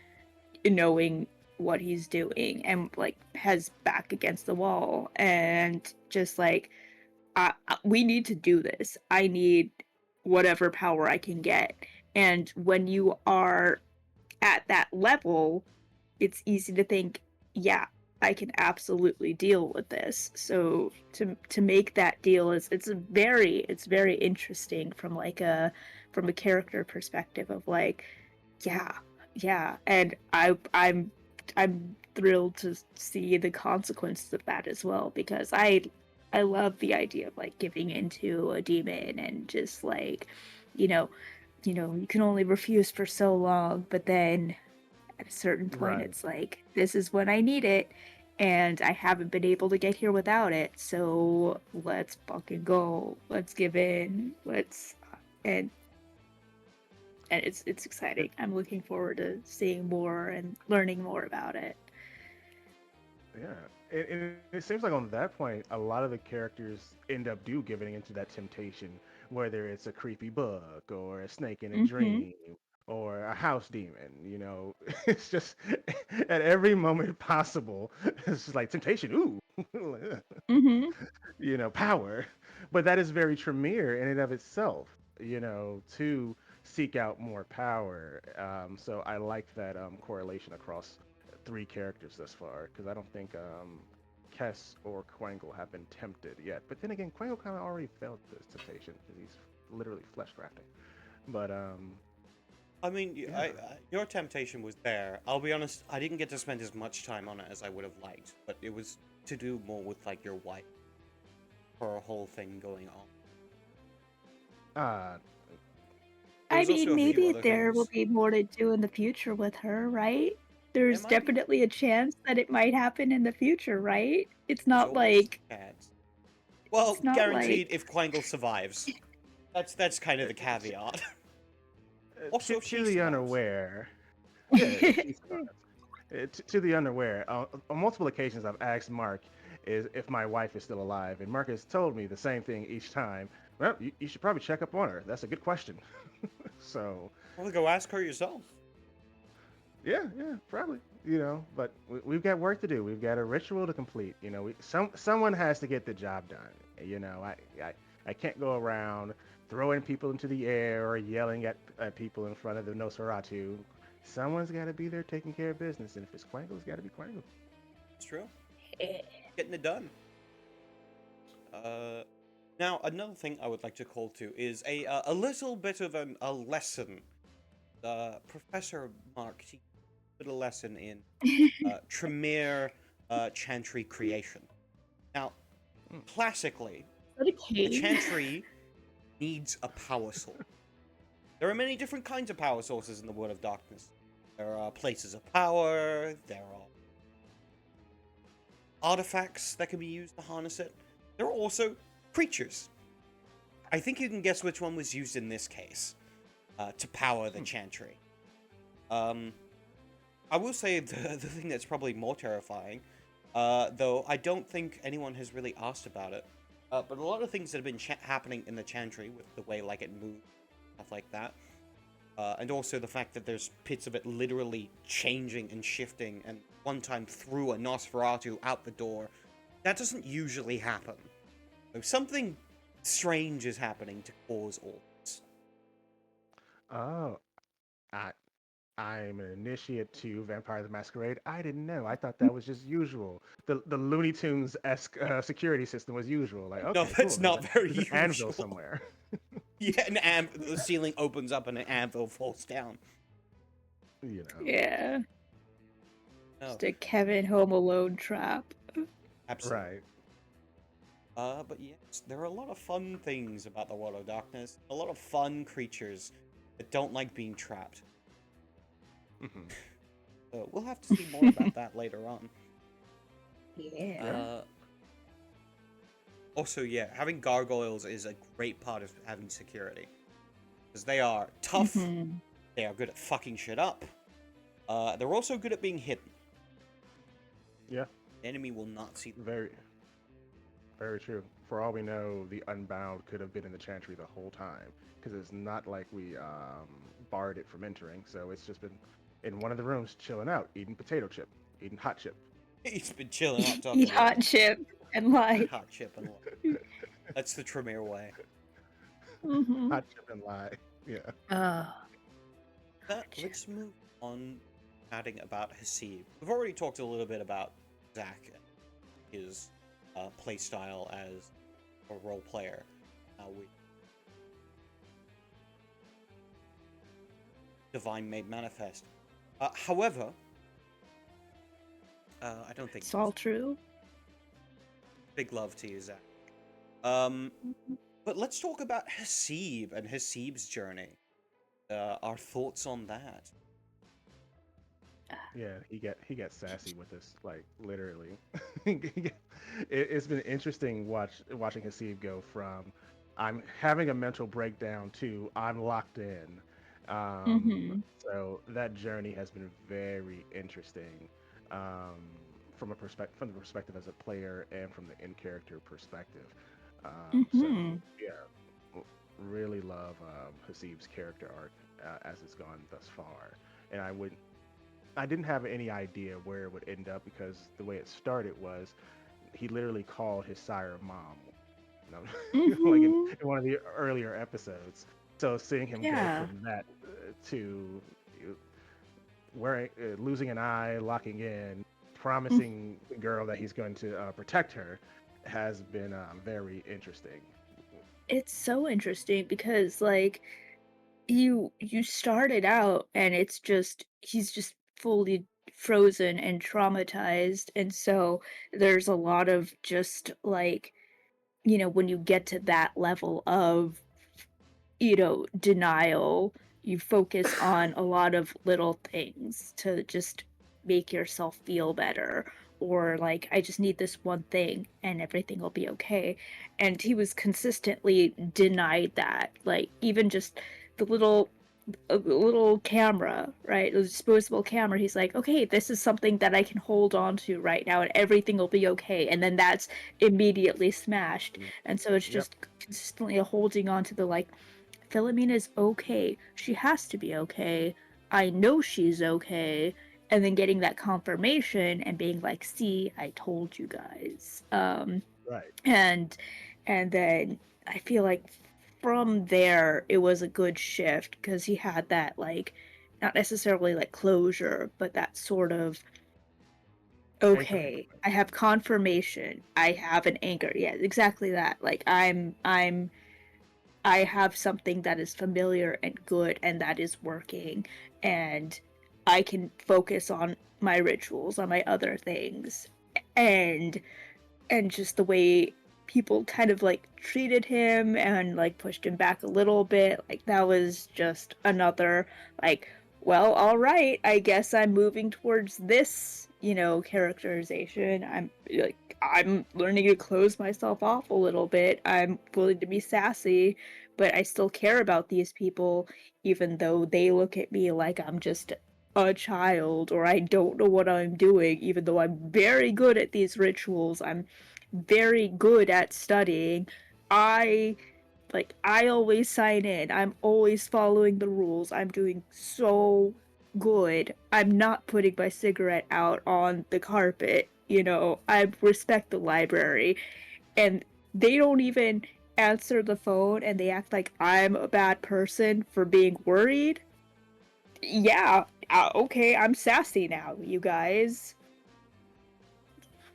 knowing what he's doing and like has back against the wall and just like we need to do this. I need whatever power I can get. And when you are at that level, it's easy to think, yeah, I can absolutely deal with this. So to make that deal is it's very interesting from a character perspective of like, yeah, yeah. And I'm thrilled to see the consequences of that as well because I love the idea of like giving into a demon and just like, you know, you can only refuse for so long, but then at a certain point Right. it's like this is when I need it and I haven't been able to get here without it. So let's fucking go. Let's give in. And it's It, exciting. I'm looking forward to seeing more and learning more about it. yeah. And it seems like on that point, a lot of the characters end up giving into that temptation, whether it's a creepy book or a snake in a Mhm. dream or a house demon. It's just at every moment possible, it's just like temptation. Ooh, Mhm. power. But that is very Tremere in and of itself, to seek out more power. So I like that correlation across three characters thus far, because I don't think Kess or Quangle have been tempted yet. But then again, Quangle kind of already felt this temptation because he's literally flesh crafting. But I mean, yeah. your temptation was there. I'll be honest, I didn't get to spend as much time on it as I would have liked, but it was to do more with like your wife for a whole thing going on. Uh, There I was also mean, a few maybe other there will things. be more to do in the future with her, right? There There's might be. definitely a chance that it might happen in the future, right? There's always a chance. It's Well, not guaranteed like if Quangle survives. That's kind of the caveat. Also, if to she the survives. unaware, yeah, if she survives. To the unaware, on multiple occasions I've asked Mark is if my wife is still alive, and Mark has told me the same thing each time. Well, you should probably check up on her. That's a good question. So, Well, go ask her yourself. yeah, probably. But we've got work to do. We've got a ritual to complete. Someone has to get the job done. I can't go around throwing people into the air or yelling at people in front of the Nosferatu. Someone's got to be there taking care of business, and if it's Quangle, it's got to be Quangle. It's true. Getting it done. Uh, Now another thing I would like to call to is a little bit of a lesson. Professor Mark teaches a little lesson in Tremere chantry creation. Now, Mm. classically, What a the cane. chantry needs a power source. There are many different kinds of power sources in the World of Darkness. There are places of power, there are artifacts that can be used to harness it. There are also creatures. I think you can guess which one was used in this case to power the Hmm. chantry. Um, I will say the thing that's probably more terrifying, though I don't think anyone has really asked about it, but a lot of things that have been happening in the chantry with the way like it moves, stuff like that, and also the fact that there's bits of it literally changing and shifting, and one time threw a Nosferatu out the door. That doesn't usually happen. So something strange is happening to cause all this. Oh, I I'm an initiate to Vampire the Masquerade. I didn't know. I thought that was just usual. The Looney Tunes esque security system was usual. Like, No, okay, cool. that's not very There's an anvil usual. somewhere. Yeah, the ceiling opens up and an anvil falls down. you know. Yeah. No, Just a Kevin Home Alone trap. absolutely. Right. But yes, there are a lot of fun things about the World of Darkness. A lot of fun creatures that don't like being trapped. Hmm. We'll have to see more about that later on. Yeah. Uh, Also, yeah, having gargoyles is a great part of having security. Because they are tough, Mhm. they are good at fucking shit up. They're also good at being hidden. Yeah. The enemy will not see them. Very, very true. For all we know, the Unbound could have been in the Chantry the whole time because it's not like we barred it from entering. So it's just been in one of the rooms chilling out, eating potato chip, eating hot chip. He's been chilling out Eat talking to hot chip and lie. hot chip and that's the Tremere way. Mhm. Hot chip and lie. Yeah. Oh, That hot chip. let's move on chatting about Hasib. We've already talked a little bit about Zach and his playstyle as a role player. We Divine Made Manifest. However, I don't think It's all true. big love to you, Zach. Um, Mhm. but let's talk about Hasib and Hasib's journey. Our thoughts on that. Yeah, he got sassy with us, like literally. It's been interesting watching Hasib go from I'm having a mental breakdown to I'm locked in. Mhm. So that journey has been very interesting. Um, from the perspective as a player and from the in character perspective. So Mm-hmm. yeah, really love Hasib's character arc as it's gone thus far, and I didn't have any idea where it would end up because the way it started was he literally called his sire mom. Like Mm-hmm. in one of the earlier episodes. So seeing him go Yeah. from that to wearing, losing an eye, locking in, Mm. promising the girl that he's going to protect her, has been very interesting. It's so interesting because like you started out and it's just he's just fully frozen and traumatized, and so there's a lot of just like, when you get to that level of, denial, you focus on a lot of little things to just make yourself feel better. Or, like, I just need this one thing and everything will be okay. And he was consistently denied that. Like, even just the little camera, right? The disposable camera. He's like, okay, this is something that I can hold on to right now and everything will be okay. And then that's immediately smashed. Mm, And so it's yep, just consistently holding on to the like, Philomena's okay. She has to be okay. I know she's okay. And then getting that confirmation and being like, see, I told you guys. right. And then I feel like from there it was a good shift because he had that like not necessarily like closure, but that sort of Anchor okay, point. I have confirmation. I have an anchor. Yeah, exactly that. Like I have something that is familiar and good and that is working, and I can focus on my rituals, on my other things. And just the way people kind of like treated him and like pushed him back a little bit, like that was just another like, well, all right, I guess I'm moving towards this, characterization. I'm learning to close myself off a little bit. I'm willing to be sassy, but I still care about these people even though they look at me like I'm just a child or I don't know what I'm doing, even though I'm very good at these rituals. I'm very good at studying. I I always sign in. I'm always following the rules. I'm doing so good. I'm not putting my cigarette out on the carpet. I respect the library, and they don't even answer the phone and they act like I'm a bad person for being worried. Yeah, okay, I'm sassy now, you guys.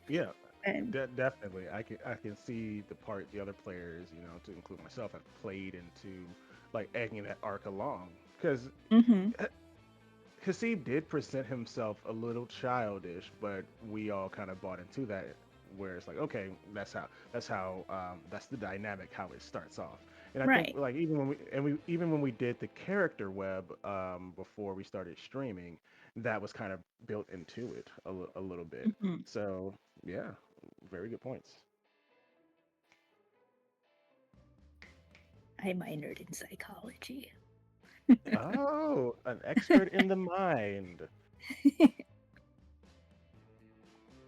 Yeah, And definitely. I can see the part the other players, to include myself, have played into like egging that arc along because mhm. Hasib did present himself a little childish, but we all kind of bought into that, where it's like, okay, that's the dynamic how it starts off. And I think Right. like even when we did the character web before we started streaming, that was kind of built into it a little bit. Mhm. So yeah, very good points. I minored in psychology. Oh, an expert in the mind.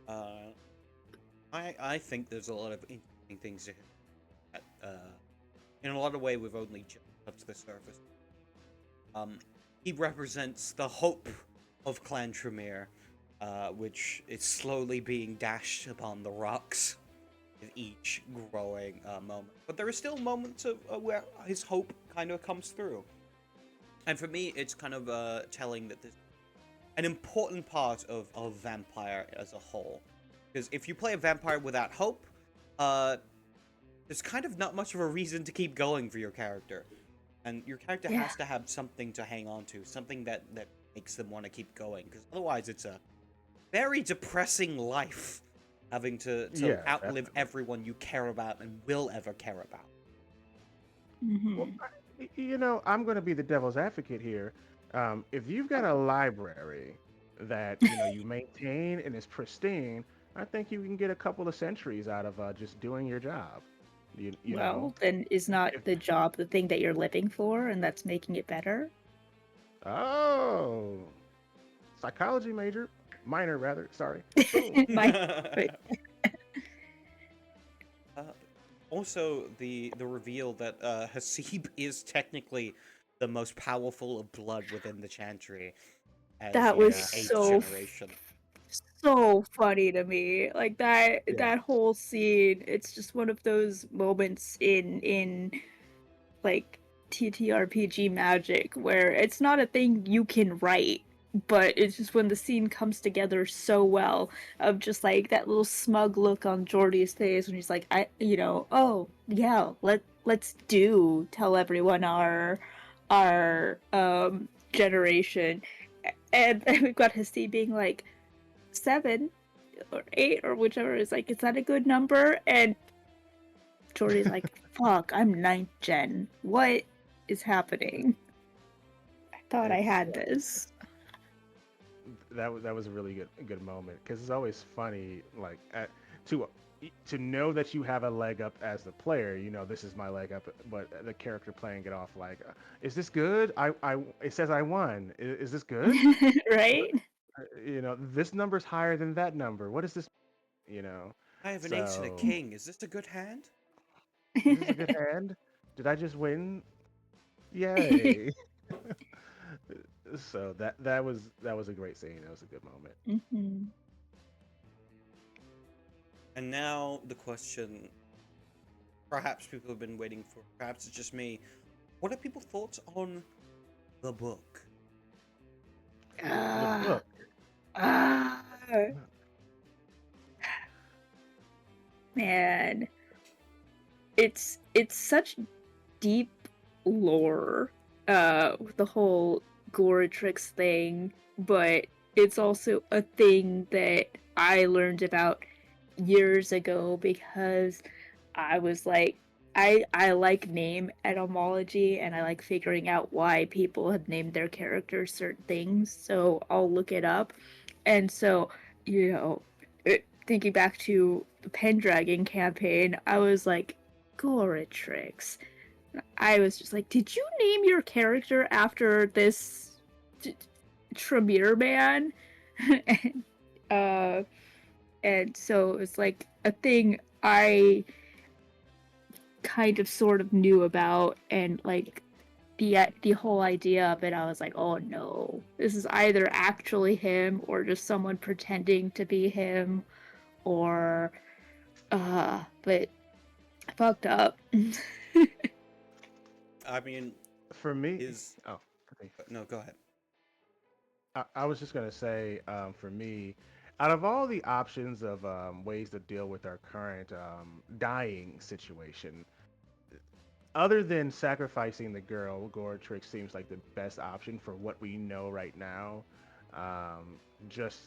Uh, I think there's a lot of interesting things here that, in a lot of way, we've only just touched the surface. He represents the hope of Clan Tremere, which is slowly being dashed upon the rocks with each growing moment. But there are still moments of where his hope kind of comes through. And for me, it's kind of telling that there's an important part of Vampire as a whole. Because if you play a vampire without hope, uh, there's kind of not much of a reason to keep going for your character. And your character Yeah. has to have something to hang on to, something that makes them want to keep going. Because otherwise, it's a very depressing life having to Yeah, outlive definitely. everyone you care about and will ever care about. Well, Mhm. I'm going to be the devil's advocate here. If you've got a library that you maintain and is pristine, I think you can get a couple of centuries out of just doing your job. You know, Well, then is not if the job the thing that you're living for and that's making it better? oh, psychology major. Minor, rather. Sorry. Boom. My but Uh, also, the reveal that Hasib is technically the most powerful of blood within the chantry, as that was Yeah. the eighth generation. so funny to me. Like Yeah. that whole scene, it's just one of those moments in like TTRPG magic where it's not a thing you can write, but it's just when the scene comes together so well of just like that little smug look on Jordy's face when he's like, oh yeah, let's tell everyone our generation. And then we've got Hasty being like 7 or 8 or whichever is like, is that a good number? And Jordy's like, fuck, I'm 9th gen. What is happening? I thought I It's had this. that was a really good moment because it's always funny like to to know that you have a leg up as the player. You know, this is my leg up, but the character playing it off like, is this good? I it says I won. Is this good? Right? You know, this number's higher than that number. What is this? You know, I have an ace and a so king. Is this a good hand? is this a good hand? Did I just win? Yay! So that was a great scene. That was a good moment. Mhm. And now the question, perhaps people have been waiting for, perhaps it's just me. What are people's thoughts on the book? The Ah, book. ah, man, it's such deep lore, with the whole Goratrix thing, but it's also a thing that I learned about years ago because I was like, I like name etymology and I like figuring out why people have named their characters certain things. So I'll look it up. And so, thinking back to the Pendragon campaign, I was like, Goratrix. I was just like, did you name your character after this Tremere man? and, uh, and so it's like a thing I kind of sort of knew about, and like the whole idea of it, I was like, oh no, this is either actually him or just someone pretending to be him, or but fucked up. I mean, For me, is oh, okay. no, go ahead. I was just gonna say, for me, out of all the options of ways to deal with our current dying situation, other than sacrificing the girl, Goratrix seems like the best option for what we know right now. Just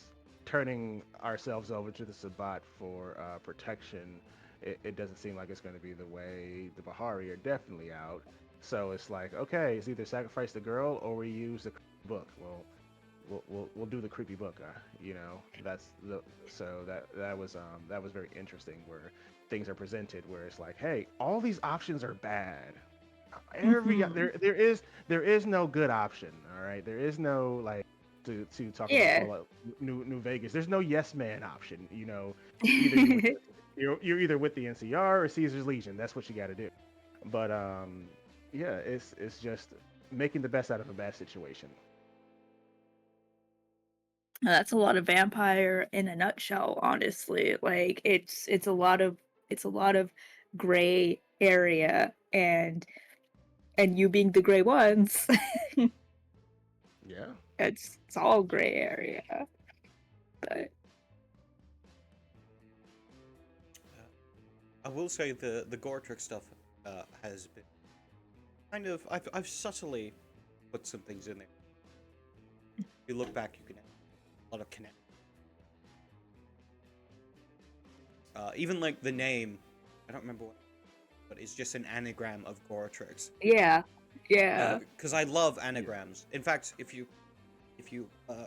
turning ourselves over to the Sabbat for protection, it doesn't seem like it's going to be the way. The Bahari are definitely out. So it's like, okay, it's either sacrifice the girl or we use the book. Well, we'll do the creepy book. That's the so that was very interesting where things are presented where it's like, hey, all these options are bad. Every Mhm. there is no good option. All right, there is no like to talk about Yeah. Fallout New Vegas. There's no yes man option. Either you're with you're either with the NCR or Caesar's Legion. That's what you got to do. But yeah, it's just making the best out of a bad situation. That's a lot of vampire in a nutshell, honestly. Like it's a lot of gray area, and you being the gray ones, Yeah. it's all gray area. But I will say the Goretrix stuff has been kind of I've subtly put some things in there. If you look back, you can have a lot of connect. Even like the name, I don't remember what, but it's just an anagram of Goretrix. yeah, yeah. Because I love Yeah. anagrams. In fact, if you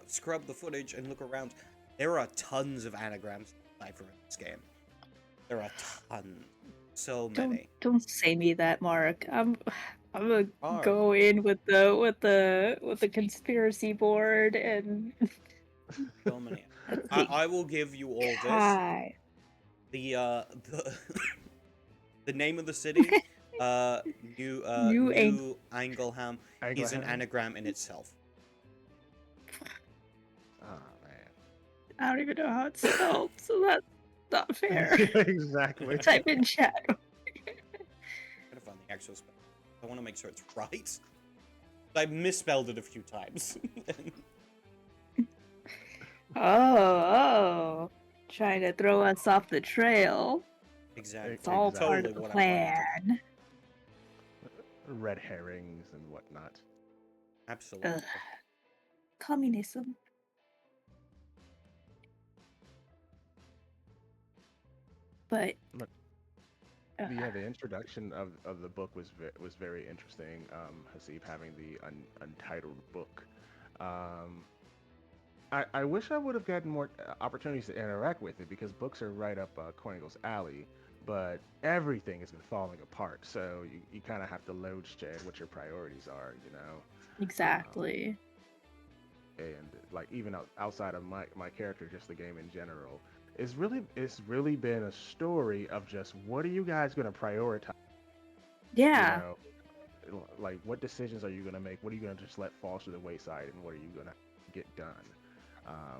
scrub the footage and look around, there are tons of anagrams in this game. There are tons, so Don't many. don't say me that, Mark. I'm gonna Are go in with the conspiracy board and Dominate. Let's see. I will give you all this. Kai. The the name of the city, New Ang. New Angleham, is an Angleham. anagram in itself. Oh man. I don't even know how it's spelled, so that's not fair. Exactly. Type in chat. I'm gonna find the actual spell. I want to make sure it's right. I misspelled it a few times. Oh. Trying to throw us off the trail. Exactly. It's all Exactly. part of Totally the what I'm trying to do. plan. Red herrings and whatnot. Absolutely. Ugh. Communism. But But yeah, the introduction of the book was very interesting. Hasib having the untitled book. Um, I wish I would have gotten more opportunities to interact with it because books are right up Corningle's alley. But everything has been falling apart, so you kind of have to load shed what your priorities are, you know. exactly. And like even outside of my character, just the game in general, it's really been a story of just what are you guys going to prioritize, you Yeah. know, like what decisions are you going to make, what are you going to just let fall to the wayside, and what are you going to get done.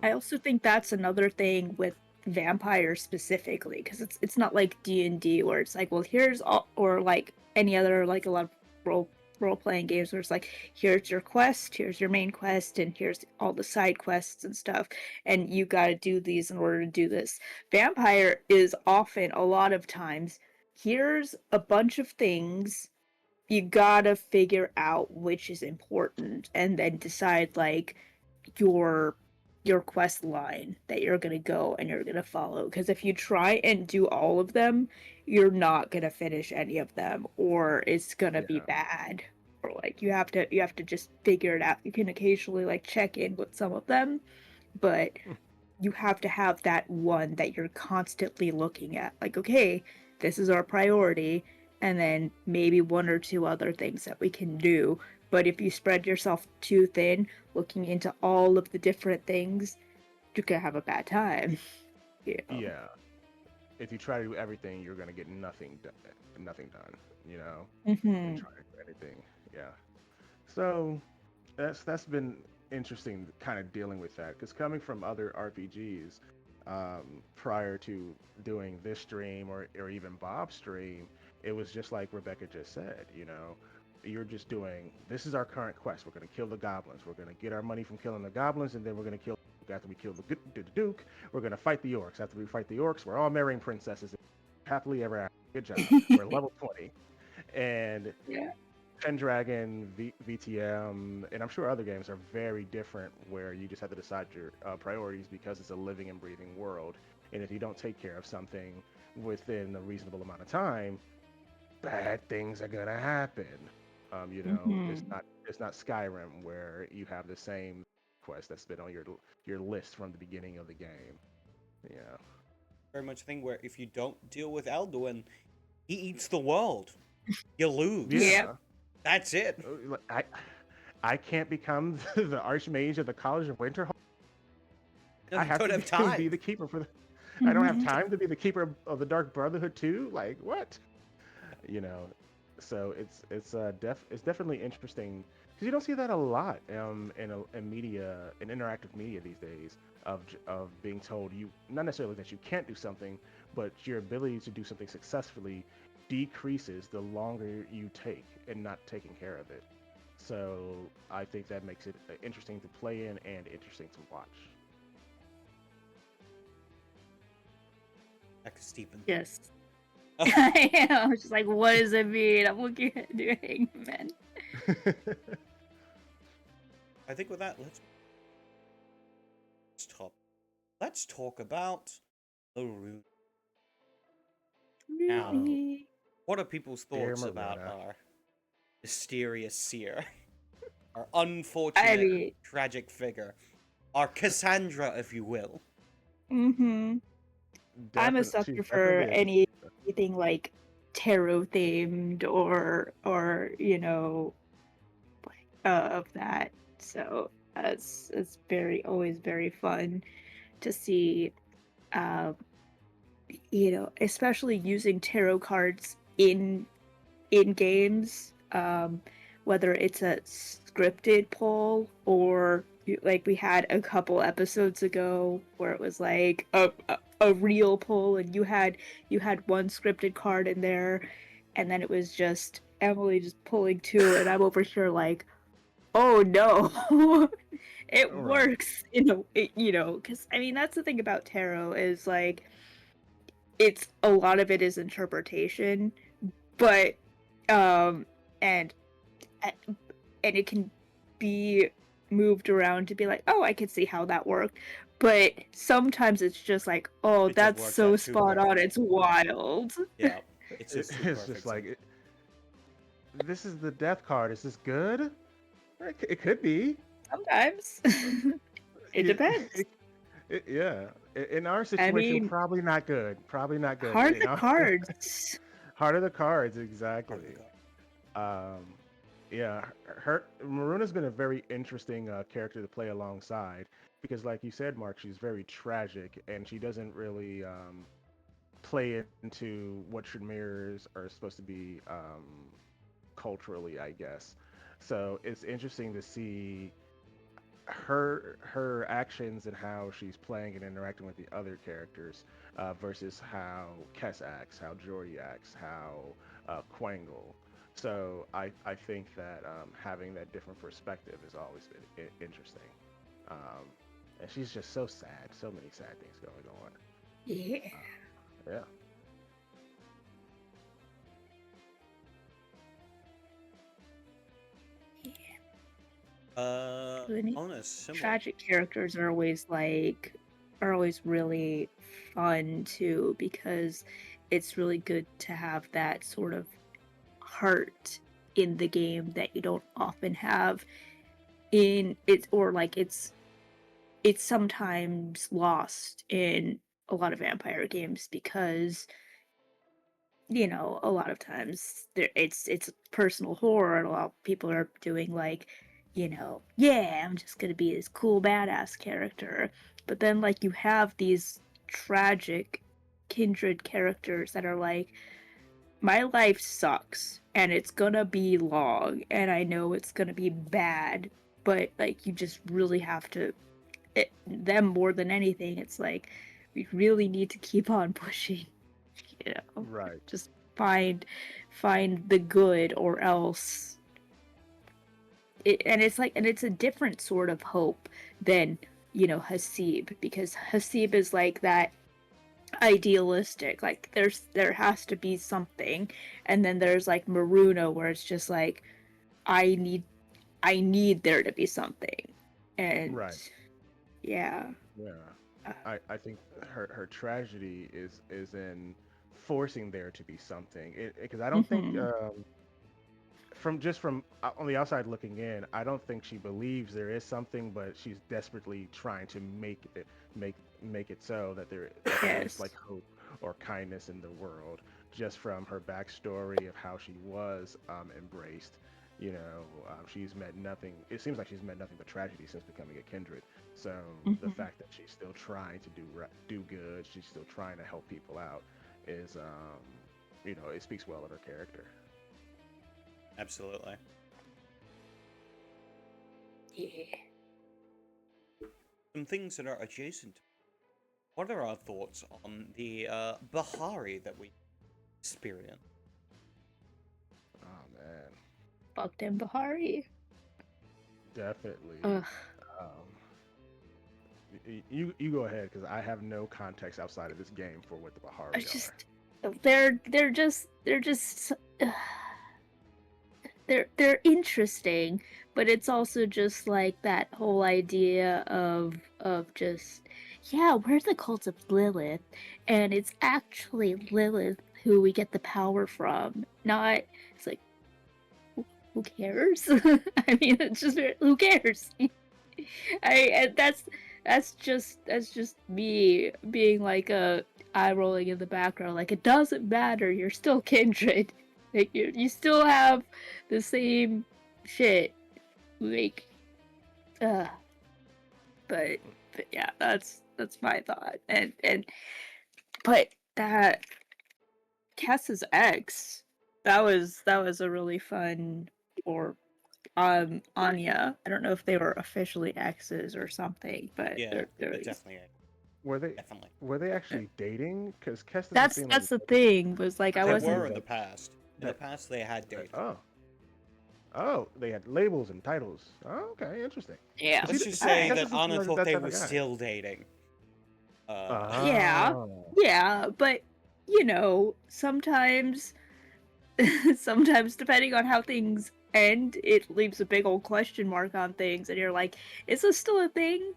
I um, also think that's another thing with vampires specifically, because it's not like D&D where it's like, well, here's all, or like any other, like a lot of role playing games where it's like, here's your quest, here's your main quest, and here's all the side quests and stuff, and you got to do these in order to do this. Vampire is often, a lot of times, here's a bunch of things, you gotta figure out which is important and then decide like your your quest line that you're gonna go and you're gonna follow, because if you try and do all of them, you're not gonna finish any of them, or it's gonna be yeah. bad, or like you have to just figure it out. You can occasionally like check in with some of them, but you have to have that one that you're constantly looking at. Like, okay, this is our priority, and then maybe one or two other things that we can do. But if you spread yourself too thin, looking into all of the different things, you're gonna have a bad time. You know? Yeah, if you try to do everything, you're going to get nothing done, you know, and Mm-hmm. try to do anything. Yeah. So that's been interesting, kind of dealing with that, because coming from other RPGs, prior to doing this stream or even Bob's stream, it was just like Rebecca just said. You know, you're just doing, this is our current quest. We're going to kill the goblins. We're going to get our money from killing the goblins, and then we're going to kill. After we kill the Duke, we're going to fight the orcs. After we fight the orcs, we're all marrying princesses happily ever after. Good job. We're level 20, and Yeah. Pendragon, VTM, and I'm sure other games are very different where you just have to decide your priorities because it's a living and breathing world. And if you don't take care of something within a reasonable amount of time, bad things are gonna happen. You know, Mm-hmm. it's not Skyrim where you have the same quest that's been on your list from the beginning of the game. Yeah. Very much a thing where if you don't deal with Alduin, he eats the world. You lose. Yep. Yeah. That's it. I can't become the Archmage of the College of Winterhold. No, I you have don't to have be time. the keeper for the. I don't have time to be the keeper of the Dark Brotherhood too. Like what? You know, so it's definitely interesting because you don't see that a lot in media, in interactive media these days, of being told you, not necessarily that you can't do something, but your ability to do something successfully decreases the longer you take in not taking care of it. So I think that makes it interesting to play in and interesting to watch. Back to Stephen. Yes. I am. I was just like, what does it mean? I'm looking at doing, man. I think with that, stop. Let's talk about the rune. Now, Oh, Really? what are people's dear thoughts about Maruna. our mysterious seer, our I unfortunate, mean, tragic figure, our Cassandra, if you will? mm-hmm. I'm a She's sucker for definitely a anything like tarot themed or of that. So It's very always very fun to see, um, especially using tarot cards in games, whether it's a scripted poll or like we had a couple episodes ago where it was like a real poll and you had one scripted card in there and then it was just Emily just pulling two and I'm over here like, oh no. It Right. works, because I mean that's the thing about tarot is like it's a lot of it is interpretation, but um and a- and it can be moved around to be like, oh, I can see how that worked, but sometimes it's just like, oh, It just that's works so out too spot on, it's perfect. wild. Yeah, it's just too It's just perfect. like this is the death card. Is this good? It could be. Sometimes. It Yeah, depends. yeah. In our I situation, mean, probably not good. Probably not good. heart of You the know, cards. heart of the cards, Part of the exactly. goal. Um, yeah, her Maruna's been a very interesting character to play alongside because, like you said, Mark, she's very tragic and she doesn't really play into what Tremere are supposed to be culturally, I guess. So it's interesting to see her actions and how she's playing and interacting with the other characters versus how Kess acts, how Jordy acts, how Quangle. So I think that having that different perspective has always been interesting. Um, and she's just so sad, so many sad things going on. Yeah. Yeah. On a similar. Tragic characters are always really fun too because it's really good to have that sort of heart in the game that you don't often have in it, or like it's sometimes lost in a lot of vampire games because a lot of times it's personal horror and a lot of people are doing like, yeah, I'm just gonna be this cool badass character. But then like you have these tragic kindred characters that are like, my life sucks and it's gonna be long and I know it's gonna be bad, but like you just really have to them more than anything, it's like we really need to keep on pushing. you know Right. just find the good or else and it's a different sort of hope than Hasib, because Hasib is like that idealistic, like there has to be something, and then there's like Maruna where it's just like i need I need there to be something. And Right. yeah. Yeah. uh, I think her tragedy is in forcing there to be something. Because I don't think mhm. from on the outside looking in, I don't think she believes there is something, but she's desperately trying to make it so that there is like Yes. hope or kindness in the world, just from her backstory of how she was embraced. She's met nothing. It seems like she's met nothing but tragedy since becoming a kindred. So the Mhm. fact that she's still trying to do good, she's still trying to help people out, is it speaks well of her character. Absolutely. Yeah. Some things that are adjacent. What are our thoughts on the Bahari that we experience? Oh man, Fuck them Bahari. definitely. Ugh. Um, you go ahead because I have no context outside of this game for what the I Bahari are. just they're just they're interesting, but it's also just like that whole idea of just, yeah, we're the cult of Lilith, and it's actually Lilith who we get the power from. Not it's like who cares? I mean, it's just who cares? And that's just me being like a eye rolling in the background. Like it doesn't matter. You're still kindred. Like you still have the same shit. Like, but yeah, that's my thought. But that Cass's ex, that was a really fun, or Anya. I don't know if they were officially exes or something, but Yeah, there it's was. definitely Were they definitely. were they actually dating? Because Kess doesn't That's seem like that's the thing, was like I They that wasn't. seems were in the like past. In the that. past, they had dated. Oh, they had labels and titles. Oh, okay, interesting. Yeah. Because Let's just All say right. Kess that doesn't seem Anna like thought that they type were of guy. still dating. Yeah. Oh, Yeah, but sometimes sometimes depending on how things end, it leaves a big old question mark on things, and you're like, is this still a thing?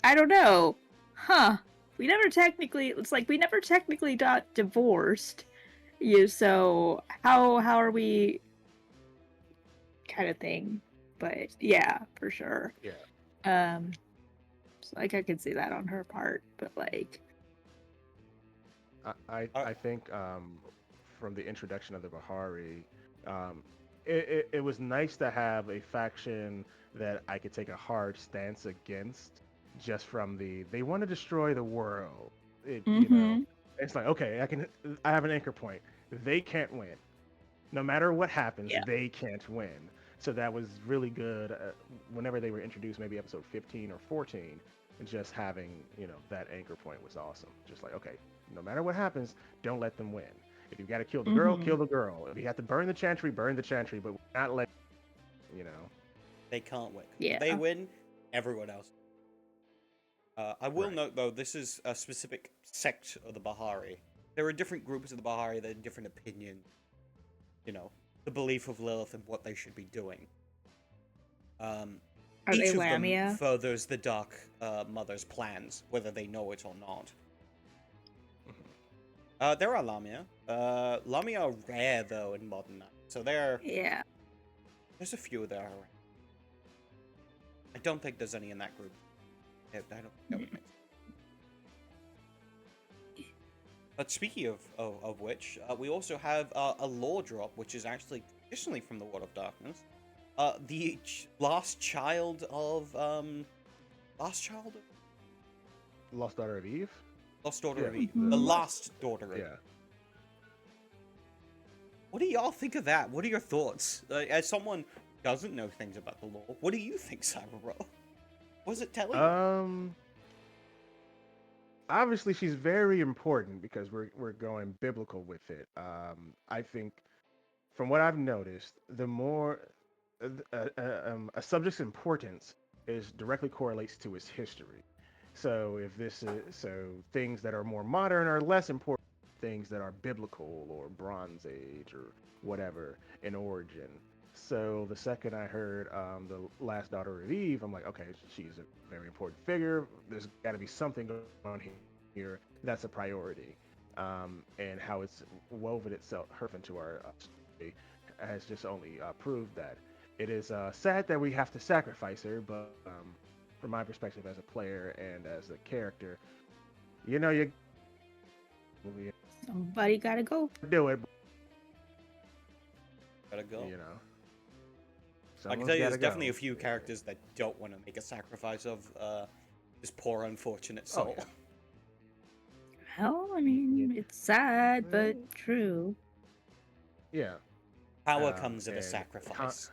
I don't know. Huh. It's like we never technically got divorced. So how are we, kind of thing. But yeah, for sure. yeah. Um so like I could see that on her part, but like I think from the introduction of the Bahari, it was nice to have a faction that I could take a hard stance against, just from they want to destroy the world. mm-hmm. It's like, okay, I have an anchor point. They can't win. No matter what happens, Yeah. they can't win. So that was really good. Whenever they were introduced, maybe episode 15 or 14, just having that anchor point was awesome. Just like, okay, no matter what happens, don't let them win. If you got to kill the girl, Mm-hmm. kill the girl. If you have to burn the chantry, burn the chantry. But not let you know. They can't win. If Yeah. they win, everyone else. I will Right. note, though, this is a specific sect of the Bahari. There are different groups of the Bahari that have different opinions. The belief of Lilith and what they should be doing. Are they Each of them Lamia? furthers the Dark Mother's plans, whether they know it or not. There are Lamia. Lamia are rare, though, in Modern Night. So there's Yeah. a few that are rare. I don't think there's any in that group. I don't think that would make sense. But speaking of which, we also have a lore drop, which is actually traditionally from the World of Darkness. The last child of Lost Lost Daughter of Eve. Daughter Yeah. of Eve. The Mm-hmm. last daughter of Eve. Yeah. What do y'all think of that? What are your thoughts? As someone who doesn't know things about the lore, what do you think, Cyberbro? What does it tell you? Obviously she's very important because we're going biblical with it. I think from what I've noticed, the more a subject's importance is directly correlates to its history. So if this is so things that are more modern are less important than things that are biblical or Bronze Age or whatever in origin. So the second I heard the last daughter of Eve, I'm like, okay, she's a very important figure. There's got to be something going on here that's a priority, and how it's woven itself into our story has just only proved that. It is sad that we have to sacrifice her, but from my perspective as a player and as a character, you Somebody gotta go. do it. Gotta go. You know, I can someone's tell you got there's to definitely a go. few characters that don't want to make a sacrifice of this poor unfortunate Oh soul. yeah. Well, I Yeah. mean, it's sad, but true. Yeah. Power comes at a And sacrifice.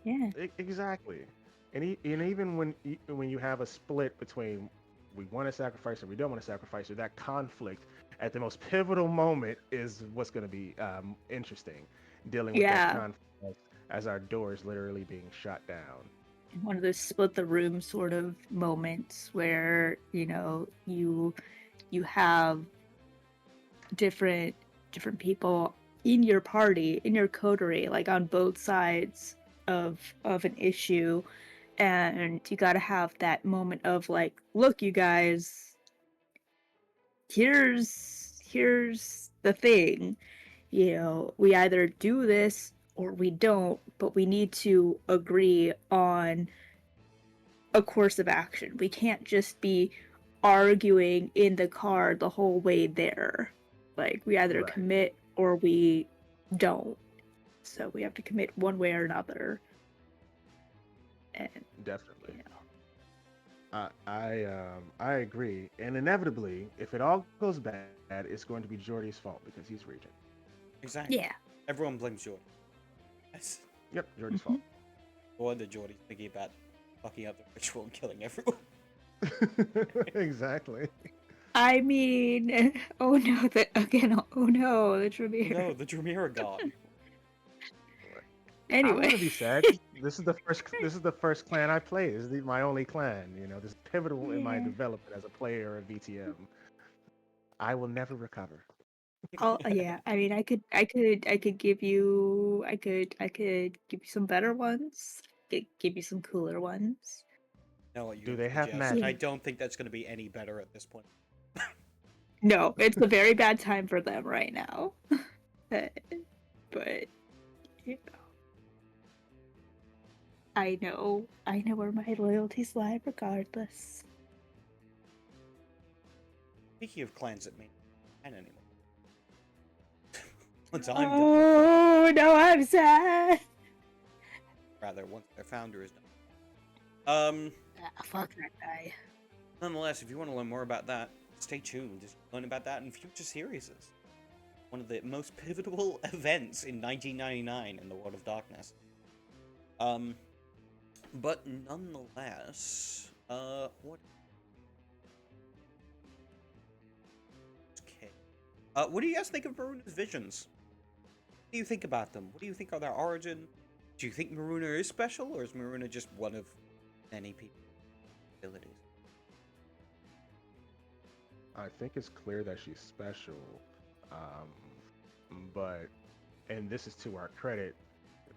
Yeah. exactly. And even when you have a split between we want to sacrifice or we don't want to sacrifice, or that conflict at the most pivotal moment is what's going to be interesting. Dealing with that Yeah. conflict as our door is literally being shot down. One of those split the room sort of moments where, you have different people in your party, in your coterie, like on both sides of an issue, and you got to have that moment of like, look, you guys, here's the thing. We either do this or we don't, but we need to agree on a course of action. We can't just be arguing in the car the whole way there. Like, we either Right. commit or we don't. So we have to commit one way or another. And Definitely. I agree, and inevitably, if it all goes bad, it's going to be Jordy's fault because he's regent. Exactly. Yeah. Everyone blames Jordy. Yes. Yep, Jordy's Mhm. fault. No wonder Jordy's thinking about fucking up the ritual and killing everyone. Exactly. I mean, oh no, oh no, the Oh no, Tremere. the Tremere are gone. I Anyway. want to be sad. This is the first. This is the first clan I played. This is my only clan. You know, this is pivotal in my Yeah. development as a player of VTM. I will never recover. Yeah, I mean, I could give you, I could give you some better ones, give you some cooler ones. Know what you're Do going to they have suggest, and I magic? Yeah. don't think that's going to be any better at this point. No, it's a very bad time for them right now. But, but you know, I know where my loyalties lie regardless. Speaking of clans that mean and anymore. Once I'm done with them, Oh no, I'm sad. rather, once their founder is done. Ah, fuck that guy. Nonetheless, if you want to learn more about that, stay tuned. Just learn about that in future series. One of the most pivotal events in 1999 in the World of Darkness. Um, but nonetheless, what? Okay. What do you guys think of Maruna's visions? What do you think about them? What do you think are their origin? Do you think Maruna is special, or is Maruna just one of many people's abilities? I think it's clear that she's special, but and this is to our credit.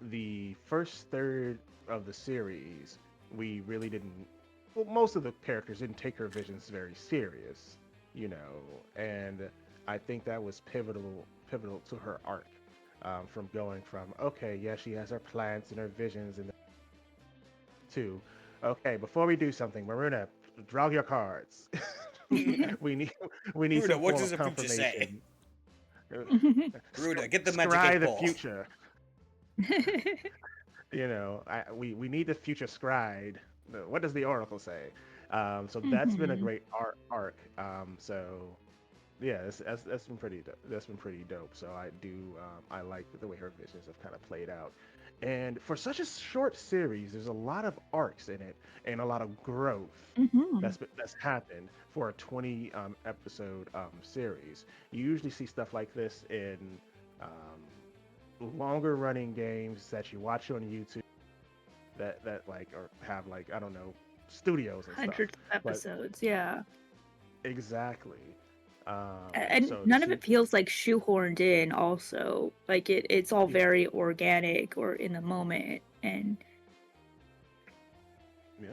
The first third of the series, we really didn't. Well, most of the characters didn't take her visions very serious, you know, and I think that was pivotal to her arc, from going from okay, yeah, she has her plants and her visions, and to okay, before we do something, Maruna, draw your cards. we need we need Maruna, some what form does of the future say? confirmation. Uh, Maruna, get the magic Scry 8 the ball. future. You know, we need the future scried. What does the oracle say? So that's been a Mhm. great arc. So yeah, that's been pretty that's been pretty dope. So I do I like the way her visions have kind of played out. And for such a short series, there's a lot of arcs in it and a lot of growth Mhm. that's happened for a 20 episode series. You usually see stuff like this in longer running games that you watch on YouTube that like or have like I don't know studios and stuff. Hundreds of But episodes, yeah. exactly. And So to none of see, it feels like shoehorned in also. Like it's all yeah, very organic or in the moment. And yeah.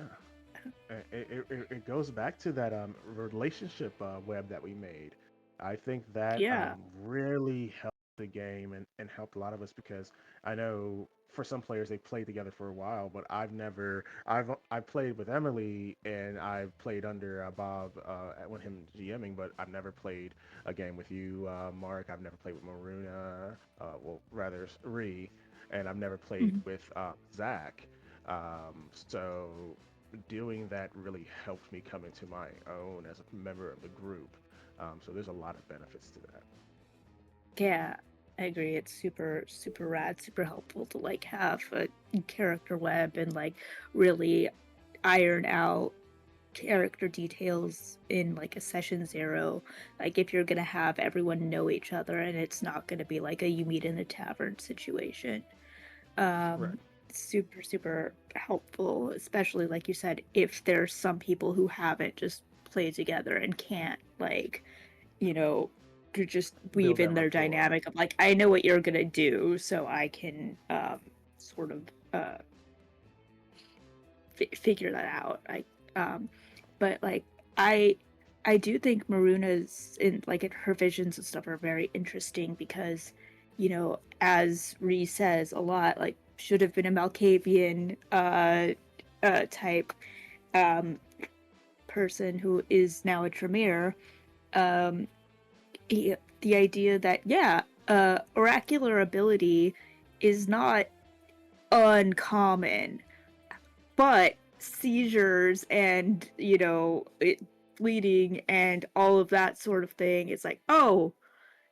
It goes back to that relationship web that we made. I think that yeah. really helped the game and helped a lot of us because I know for some players they played together for a while, but I've played with Emily and I've played under Bob when him GMing, but I've never played a game with you, Mark. I've never played with Maruna, well rather Ree, and I've never played Mhm. with Zach. So doing that really helped me come into my own as a member of the group. So there's a lot of benefits to that. Yeah, I agree. It's super rad, super helpful to like have a character web and like really iron out character details in like a session zero. Like if you're gonna have everyone know each other and it's not gonna be like a you meet in a tavern situation. Right. um super helpful, especially like you said, if there's some people who haven't just played together and can't like, you know, to just Build weave that in their rapport. dynamic of like, I know what you're gonna do, so I can sort of figure that out. Um but like I I do think Maruna's in like her visions and stuff are very interesting because, you know, as Ree says a lot, like should have been a Malkavian type um person who is now a Tremere. Um the idea that yeah, oracular ability is not uncommon, but seizures and, it bleeding and all of that sort of thing. It's like, oh,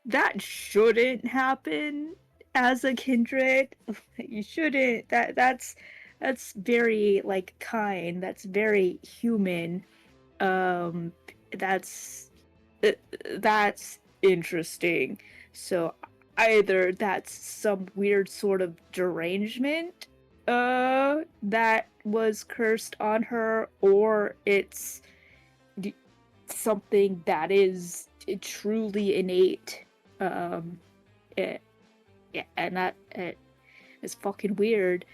that shouldn't happen as a kindred. You shouldn't. That's very like kind. That's very human. Um, that's uh, that's interesting. So either that's some weird sort of derangement that was cursed on her, or it's d- something that is truly innate. Um, it, yeah, and that it is fucking weird.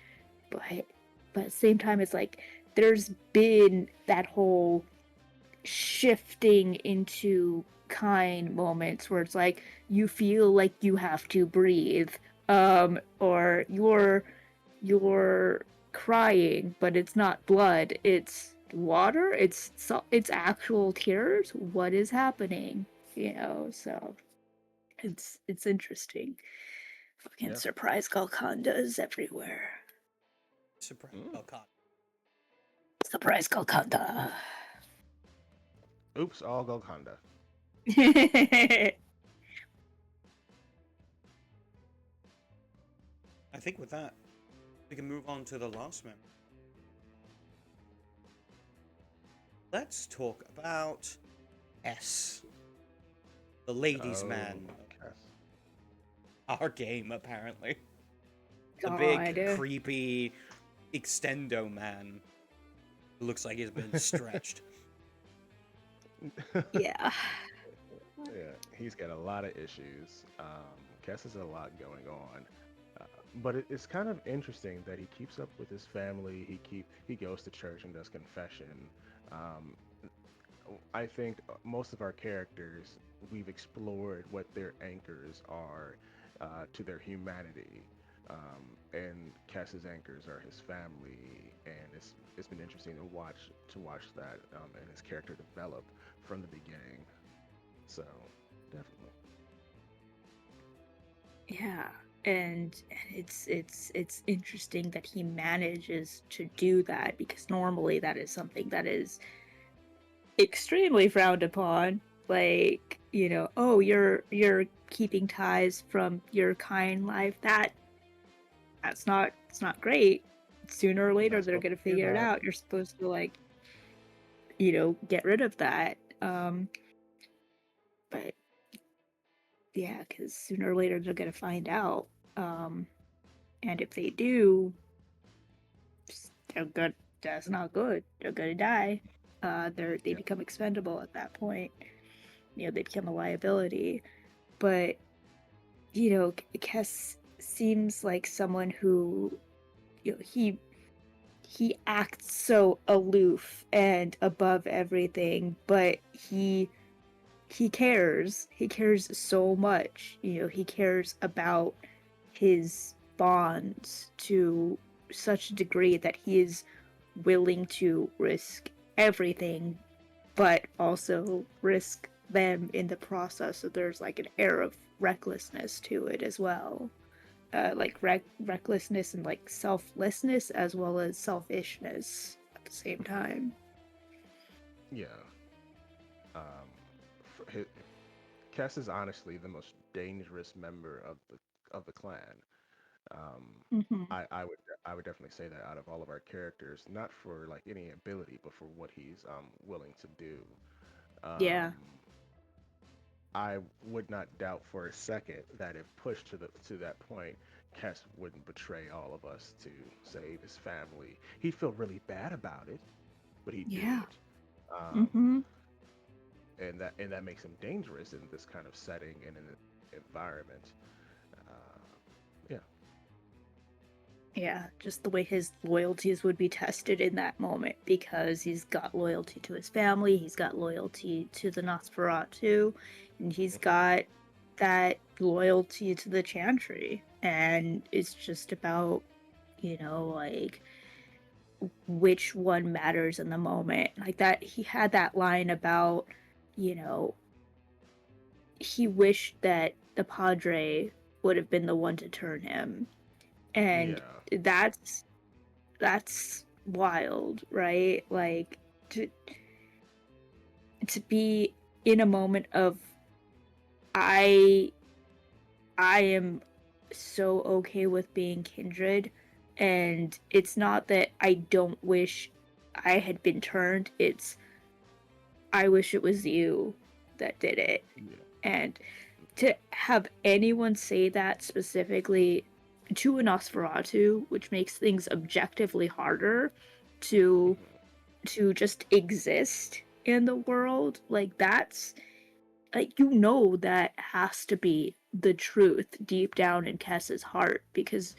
But at the same time, it's like there's been that whole shifting into kind moments where it's like you feel like you have to breathe, or you're crying, but it's not blood, it's water, it's actual tears. What is happening? So it's interesting. Fucking Yeah. surprise Golcondas everywhere. Surprise! Mm. Oh God. Surprise Golconda. Oops, all Golconda. I think with that, we can move on to the last memory. Let's talk about S, the ladies' Oh, man yes. of our game, apparently. The big, God. creepy extendo man who looks like he's been stretched. Yeah. Yeah, he's got a lot of issues. Kess has a lot going on, uh, but it's kind of interesting that he keeps up with his family. He goes to church and does confession. Um, I think most of our characters, we've explored what their anchors are to their humanity. And Cass's anchors are his family, and it's been interesting to watch that and his character develop from the beginning. So definitely, Yeah. And it's interesting that he manages to do that, because normally that is something that is extremely frowned upon. Like, oh, you're keeping ties from your kind life. It's not great. Sooner or you're later not they're supposed gonna to do figure it that. out. You're supposed to, like, get rid of that. But yeah, because sooner or later they're gonna find out. Um, and if they do, they're good. That's not good. They're gonna die. They Yeah, become expendable at that point. They become a liability. But Kess seems like someone who, he acts so aloof and above everything, but he cares. He cares so much. He cares about his bonds to such a degree that he is willing to risk everything, but also risk them in the process. So there's like an air of recklessness to it as well. Like recklessness and like selflessness as well as selfishness at the same time. yeah. Um, Kess is honestly the most dangerous member of the clan. Um, Hmm. I would definitely say that out of all of our characters, not for like any ability, but for what he's willing to do. Yeah. Um, I would not doubt for a second that if pushed to that point, Kess wouldn't betray all of us to save his family. He'd feel really bad about it, but he'd do Yeah. it. Um, Hmm. and that makes him dangerous in this kind of setting and in an environment. Uh, yeah, Yeah, just the way his loyalties would be tested in that moment, because he's got loyalty to his family, he's got loyalty to the Nosferatu, and he's hmm got that loyalty to the Chantry. And it's just about, like, which one matters in the moment. Like that, he had that line about, you know, he wished that the Padre would have been the one to turn him. And yeah, that's wild, right? Like to be in a moment of I I am so okay with being kindred, and it's not that I don't wish I had been turned, it's I wish it was you that did it. Yeah. And to have anyone say that specifically to a Nosferatu, which makes things objectively harder to Mhm. just exist in the world, like that's like that has to be the truth deep down in Kess's heart, because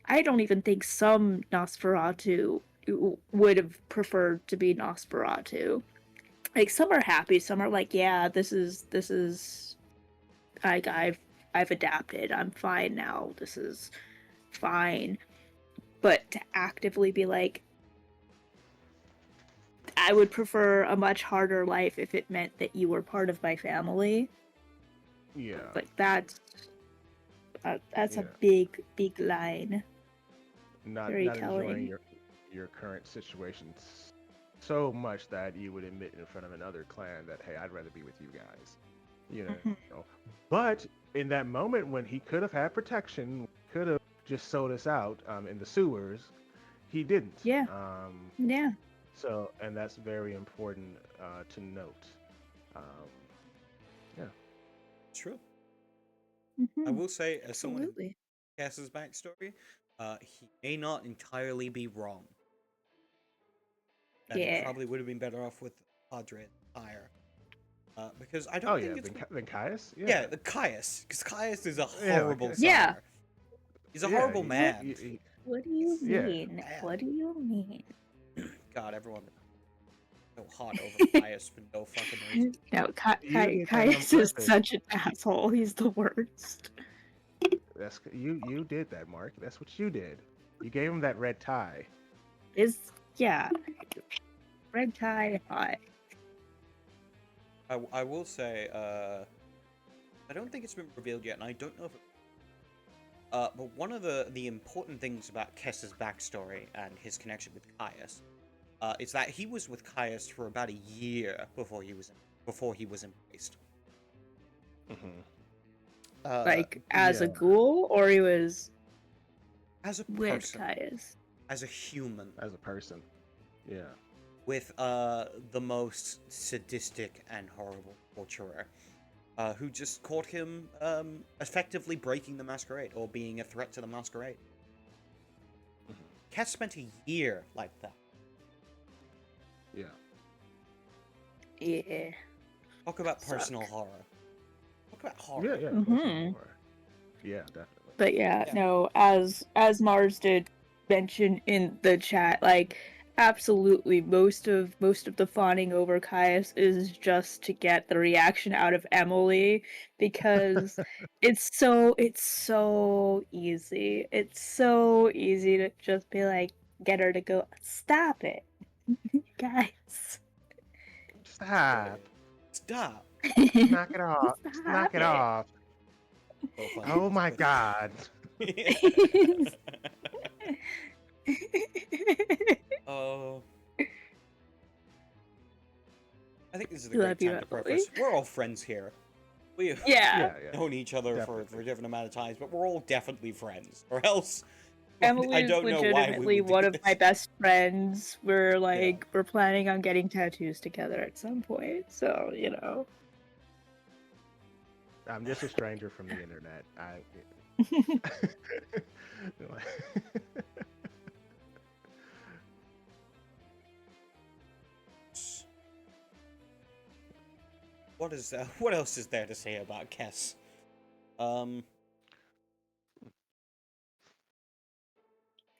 I don't even think some Nosferatu would have preferred to be Nosferatu. Like some are happy, some are like, yeah, this is like I've adapted. I'm fine now. This is fine. But to actively be like, I would prefer a much harder life if it meant that you were part of my family. Yeah. Like that's a Yeah. big line. Very Not enjoying telling. your current situation so much that you would admit in front of another clan that, hey, I'd rather be with you guys. You Mhm. know. But in that moment when he could have had protection, could have just sold us out in the sewers, he didn't. Yeah. Yeah. So, and that's very important to note. Um, yeah. True. I Hmm. will say, as someone who Absolutely. Cass's backstory, he may not entirely be wrong. That he Yeah. probably would have been better off with Padre higher. Because I Oh don't yeah, think it's then Caius. Yeah. yeah, the Caius, because Caius is a Yeah. horrible Yeah. sire. He's a Yeah. horrible man. What do you He's Yeah. mean? bad. What do you mean? God, everyone so hot over Caius for no fucking reason. No, You did that on Caius is purpose. such an asshole. He's the worst. That's you did that, Mark. That's what you did. You gave him that red tie. Is yeah, red tie hot. I will say, I don't think it's been revealed yet, and I don't know if it, but one of the important things about Kess's backstory and his connection with Caius, is that he was with Caius for about a year before he was embraced. Hmm. Uh, Like as a Yeah, ghoul, or he was as a with person, Caius. as a human, as a person. Yeah. with the most sadistic and horrible torturer, who just caught him effectively breaking the Masquerade or being a threat to the Masquerade. Hmm. Cat spent a year like that. Yeah. Yeah, Talk about personal sucks. horror. Talk about Yeah. horror. Yeah. Personal Hmm. horror. Yeah, definitely. But yeah, Yeah. no, as Mars did mention in the chat, like absolutely most of the fawning over Caius is just to get the reaction out of Emily, because it's so easy. It's so easy to just be like, get her to go, stop it, guys. Stop. Stop. Knock it off. Just knock Stop it it. off. So funny. Oh my God. Oh, I think this is a Love great you, time to Emily. preface. We're all friends here. We've Yeah. Yeah. Yeah. known each other for a Definitely. different amount of times, but we're all definitely friends. Or else, Emily I is don't know why we legitimately would one do of my this. best friends. We're Yeah. like, we're planning on getting tattoos together at some point. So, you know. I'm just a stranger from the internet. What else is there to say about Kess? Um,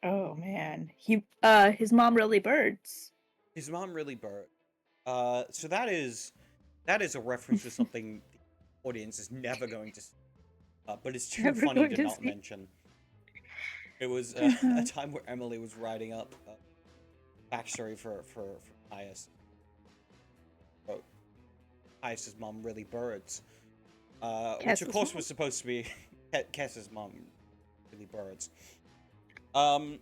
Oh man. His mom really birds. his mom really burnt. So that is a reference to something the audience is never going to see. But it's too Never funny going to to not see. mention. It was a Uh-huh. time where Emily was writing up backstory for Caius. Wrote Caius's mom really birds, which of Cass's course mom. was supposed to be Kess's mom really birds. Um,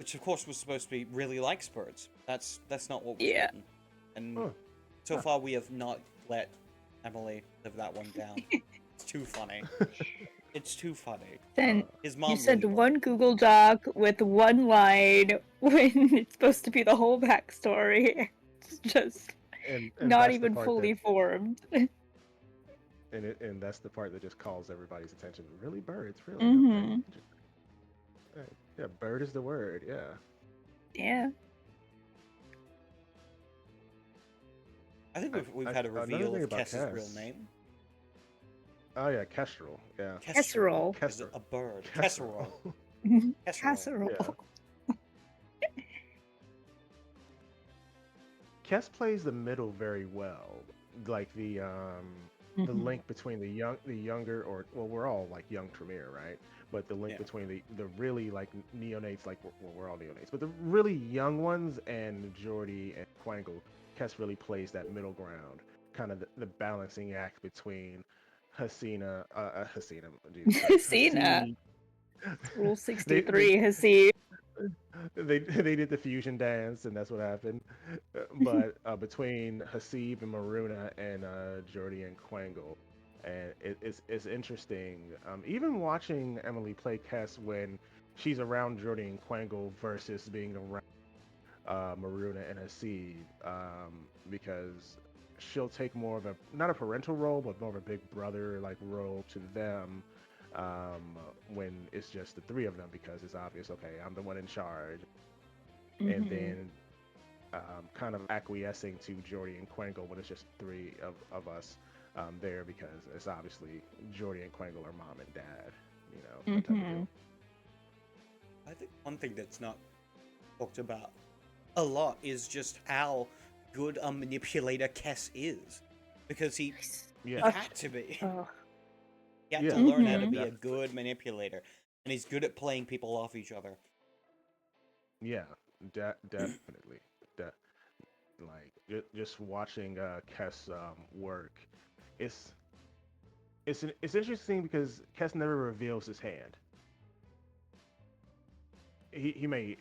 which of course was supposed to be really likes birds. That's not what was Yeah. written, and Huh. so Huh. far we have not let Emily live that one down. It's too funny. It's too funny. Then His you mom send really one Google Doc with one line when it's supposed to be the whole backstory. It's just And not that's the even part that fully formed. and that's the part that just calls everybody's attention. Really, birds? Really? Okay. Mm-hmm. Yeah, bird is the word. Yeah. Yeah. I think we've had a Another reveal thing of about Kess's real Cass. name. Oh yeah, kestrel. Yeah. Kestrel Casserole. is Kestrel. a bird. Casserole. Casserole. Casserole. Casserole. Yeah. Kess plays the middle very well. Like the Mm-hmm. link between the younger, or well, we're all like young Tremere, right? But the link Yeah. between the really like neonates, like well, we're all neonates, but the really young ones and Jordy and Quangle, Kess really plays that middle ground, kind of the balancing act between Hasina, Jesus Christ, Cena. Hasib. Rule they 63 has seen. they did the fusion dance, and that's what happened. But between Hasib and Maruna and Jordy and Quangle, and it's interesting. Even watching Emily play Kess when she's around Jordy and Quangle versus being around Maruna and Hasib, because she'll take more of a not a parental role, but more of a big brother like role to them um, when it's just the three of them because it's obvious. Okay, I'm the one in charge, and Mm-hmm. then kind of acquiescing to Jordy and Quangle when it's just three of us there because it's obviously Jordy and Quangle are mom and dad, that type of Mm-hmm. deal. I think one thing that's not talked about a lot is just how good a manipulator Kess is, because he Yeah, had to be. Oh. He had to yeah, learn yeah, how to Mm-hmm. be a definitely. good manipulator, and he's good at playing people off each other. Yeah, definitely. De- like just watching Kess work, it's it's interesting because Kess never reveals his hand. He may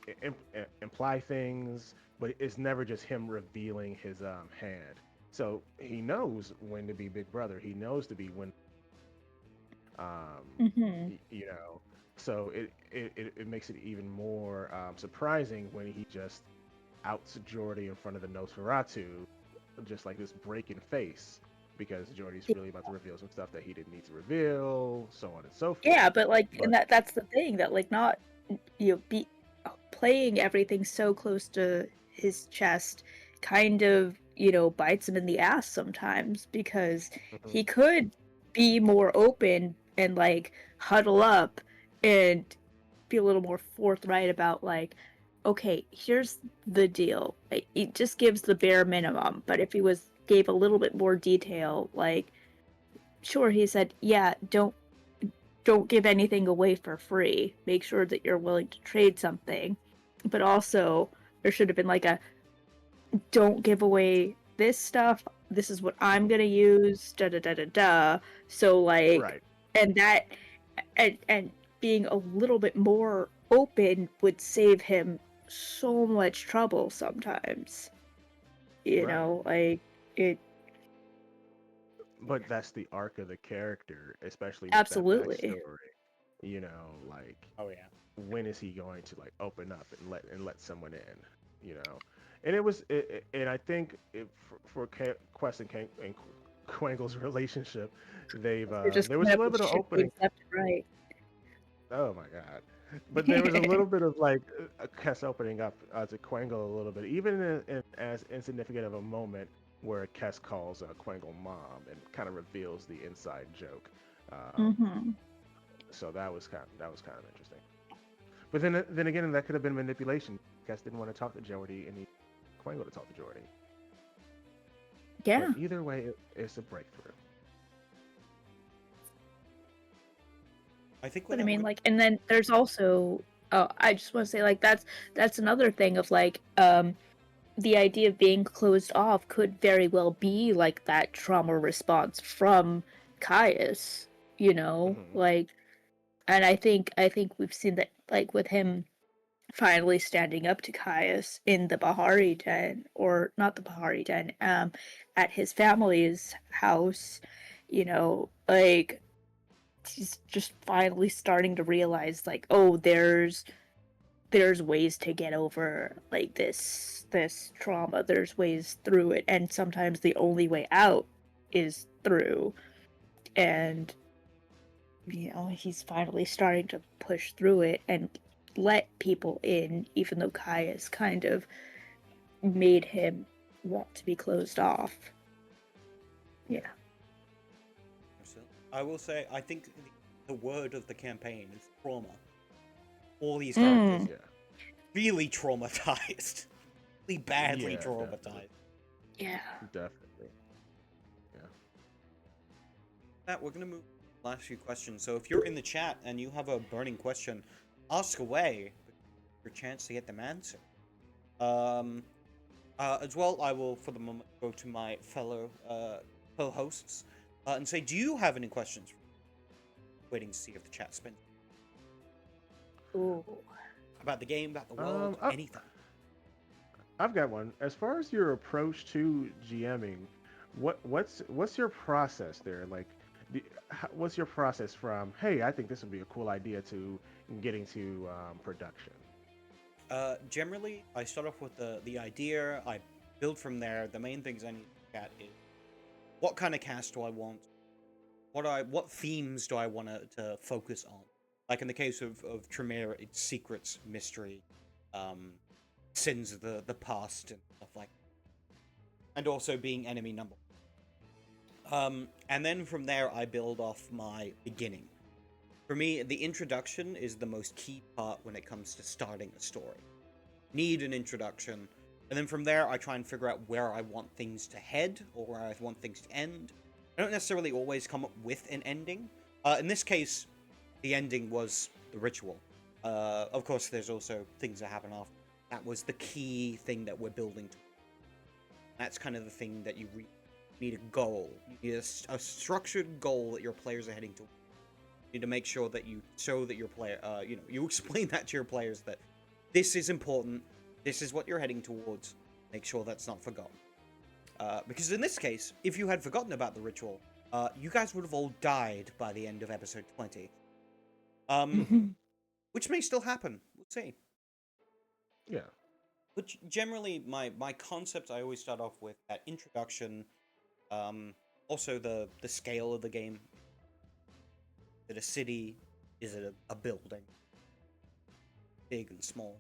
imply things, but it's never just him revealing his hand. So he knows when to be Big Brother. He knows to be when Mm-hmm. you know. So it makes it even more surprising when he just outs Jordy in front of the Nosferatu, just like this break in face, because Jordy's really about to reveal some stuff that he didn't need to reveal, so on and so forth. Yeah, but like, and But that's the thing that like not be playing everything so close to his chest kind of bites him in the ass sometimes because mhm, he could be more open and like huddle up and be a little more forthright about like, okay, here's the deal. It just gives the bare minimum, but if he gave a little bit more detail, like sure, he said, yeah, don't give anything away for free. Make sure that you're willing to trade something. But also, there should have been like a don't give away this stuff. This is what I'm mhm, gonna use. Da da da da da. So like, right, and that, and being a little bit more open would save him so much trouble sometimes. right. Like it. But that's the arc of the character, especially with that Absolutely. backstory. Like Oh yeah. when is he going to like open up and let someone in? And and I think for Quest and Quangle's relationship, They're just there was coming a up little with bit of shit names opening. left and right. Oh my god. But there was a little bit of like Kess opening up to Quangle a little bit, even in as insignificant of a moment where Kess calls Quangle mom and kind of reveals the inside joke. Um, Mm-hmm. so that was kind of interesting. But then again, that could have been manipulation. Kess didn't want to talk to Jordy, and he Quangle to talk to Jordy. But Yeah. either way, it's a breakthrough. I think But I without mean, like, and then there's also, oh, I just want to say, like, that's another thing of like, the idea of being closed off could very well be like that trauma response from Caius, Hmm. like, and I think we've seen that like with him finally standing up to Caius in the Bahari Den, or not the Bahari Den, at his family's house, like he's just finally starting to realize like, oh, there's ways to get over like this trauma. There's ways through it, and sometimes the only way out is through. And he's finally starting to push through it and let people in, even though Caius kind of made him want to be closed off. Yeah. I will say, I think the word of the campaign is trauma. All these Mm. characters really traumatized. Really badly Yeah, traumatized. Yeah. Definitely. Yeah. Matt, we're going to move to the last few questions. So if you're in the chat and you have a burning question, ask away. Your chance to get them answered. As well, I will, for the moment, go to my fellow co-hosts and say, do you have any questions? Waiting to see if the chat spins. Ooh. About the game, about the world, anything. I've got one. As far as your approach to GMing, what's your process there? Like, what's your process from, hey, I think this would be a cool idea, to getting to production? Generally, I start off with the idea. I build from there. The main things I need to look at is what kind of cast do I want? What themes do I want to focus on? Like in the case of Tremere, it's secrets, mystery, sins of the past, and stuff like that. And also being enemy number. And then from there, I build off my beginning. For me, the introduction is the most key part when it comes to starting a story. Need an introduction, and then from there, I try and figure out where I want things to head, or where I want things to end. I don't necessarily always come up with an ending. In this case, the ending was the ritual. Of course, there's also things that happen after. That was the key thing that we're building to. That's kind of the thing that you need a goal. You need a structured goal that your players are heading to. You need to make sure that you show that your player, you explain that to your players that this is important. This is what you're heading towards. Make sure that's not forgotten. Because in this case, if you had forgotten about the ritual, you guys would have all died by the end of episode 20. Which may still happen. We'll see. Yeah. But generally, my concept, I always start off with that introduction. Also, the scale of the game. Is it a city? Is it a building? Big and small.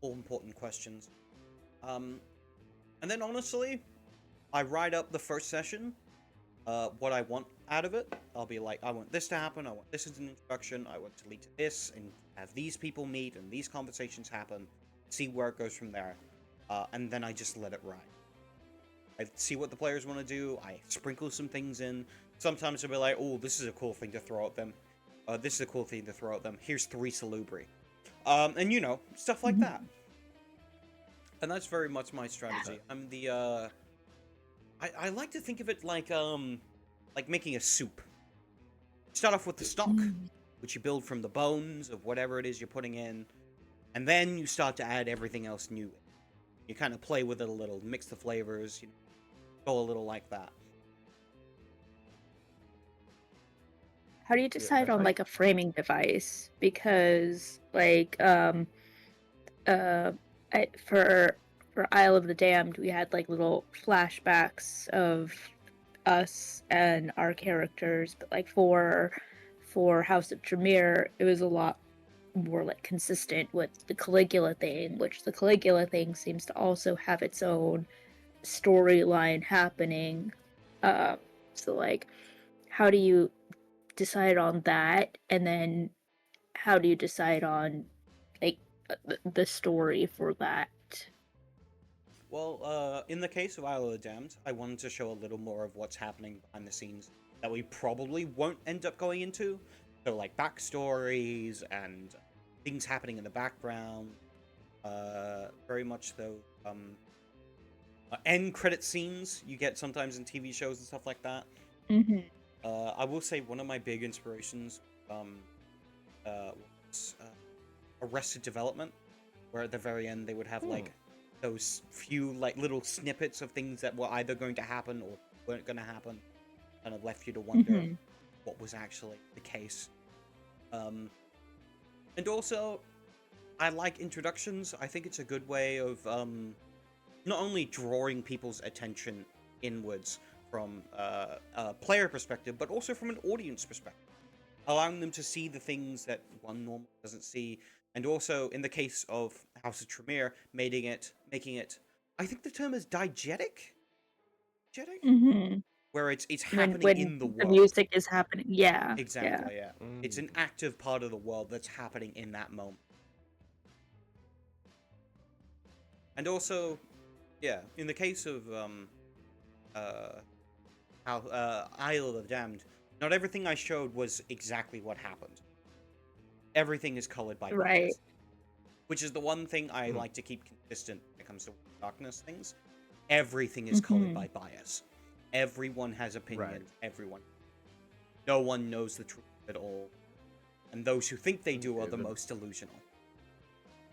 All important questions. And then honestly, I write up the first session, what I want out of it. I'll be like, I want this to happen, I want this as an introduction, I want to lead to this, and have these people meet, and these conversations happen, see where it goes from there, and then I just let it ride. I see what the players want to do, I sprinkle some things in. Sometimes I'll be like, oh, this is a cool thing to throw at them. This is a cool thing to throw at them. Here's 3 salubri. And stuff like that. And that's very much my strategy. I'm the, I like to think of it like making a soup. Start off with the stock, which you build from the bones of whatever it is you're putting in, and then you start to add everything else new. You kind of play with it a little, mix the flavors, go a little like that. How do you decide on like a framing device? Because for Isle of the Damned, we had like little flashbacks of us and our characters, but like for House of Tremere, it was a lot more like consistent with the Caligula thing, which the Caligula thing seems to also have its own storyline happening. So like, how do you decide on that, and then how do you decide on like the story for that? Well, in the case of Isle of the Damned, I wanted to show a little more of what's happening behind the scenes that we probably won't end up going into. So, like, backstories and things happening in the background. Very much though, end credit scenes you get sometimes in TV shows and stuff like that. I will say one of my big inspirations was Arrested Development. where at the very end they would have Hmm. like those few like little snippets of things that were either going to happen or weren't going to happen, kind of left you to wonder Hmm. what was actually the case. And also, I like introductions. I think it's a good way of not only drawing people's attention inwards from a player perspective, but also from an audience perspective, allowing them to see the things that one normally doesn't see, and also in the case of House of Tremere, making it. I think the term is diegetic, diegetic, Hmm. where it's When happening when in the the world. music is happening, yeah, yeah. Exactly, yeah. It's an Mm. active part of the world that's happening in that moment. And also, yeah, in the case of uh how Isle of the Damned, not everything I showed was exactly what happened. Everything is colored by Right. bias, which is the one thing I Mm. like to keep consistent when it comes to darkness things. Everything is colored Hmm. by bias. Everyone has Right. opinions. Everyone. No one knows the truth at all, and those who think they do are Okay, the most delusional.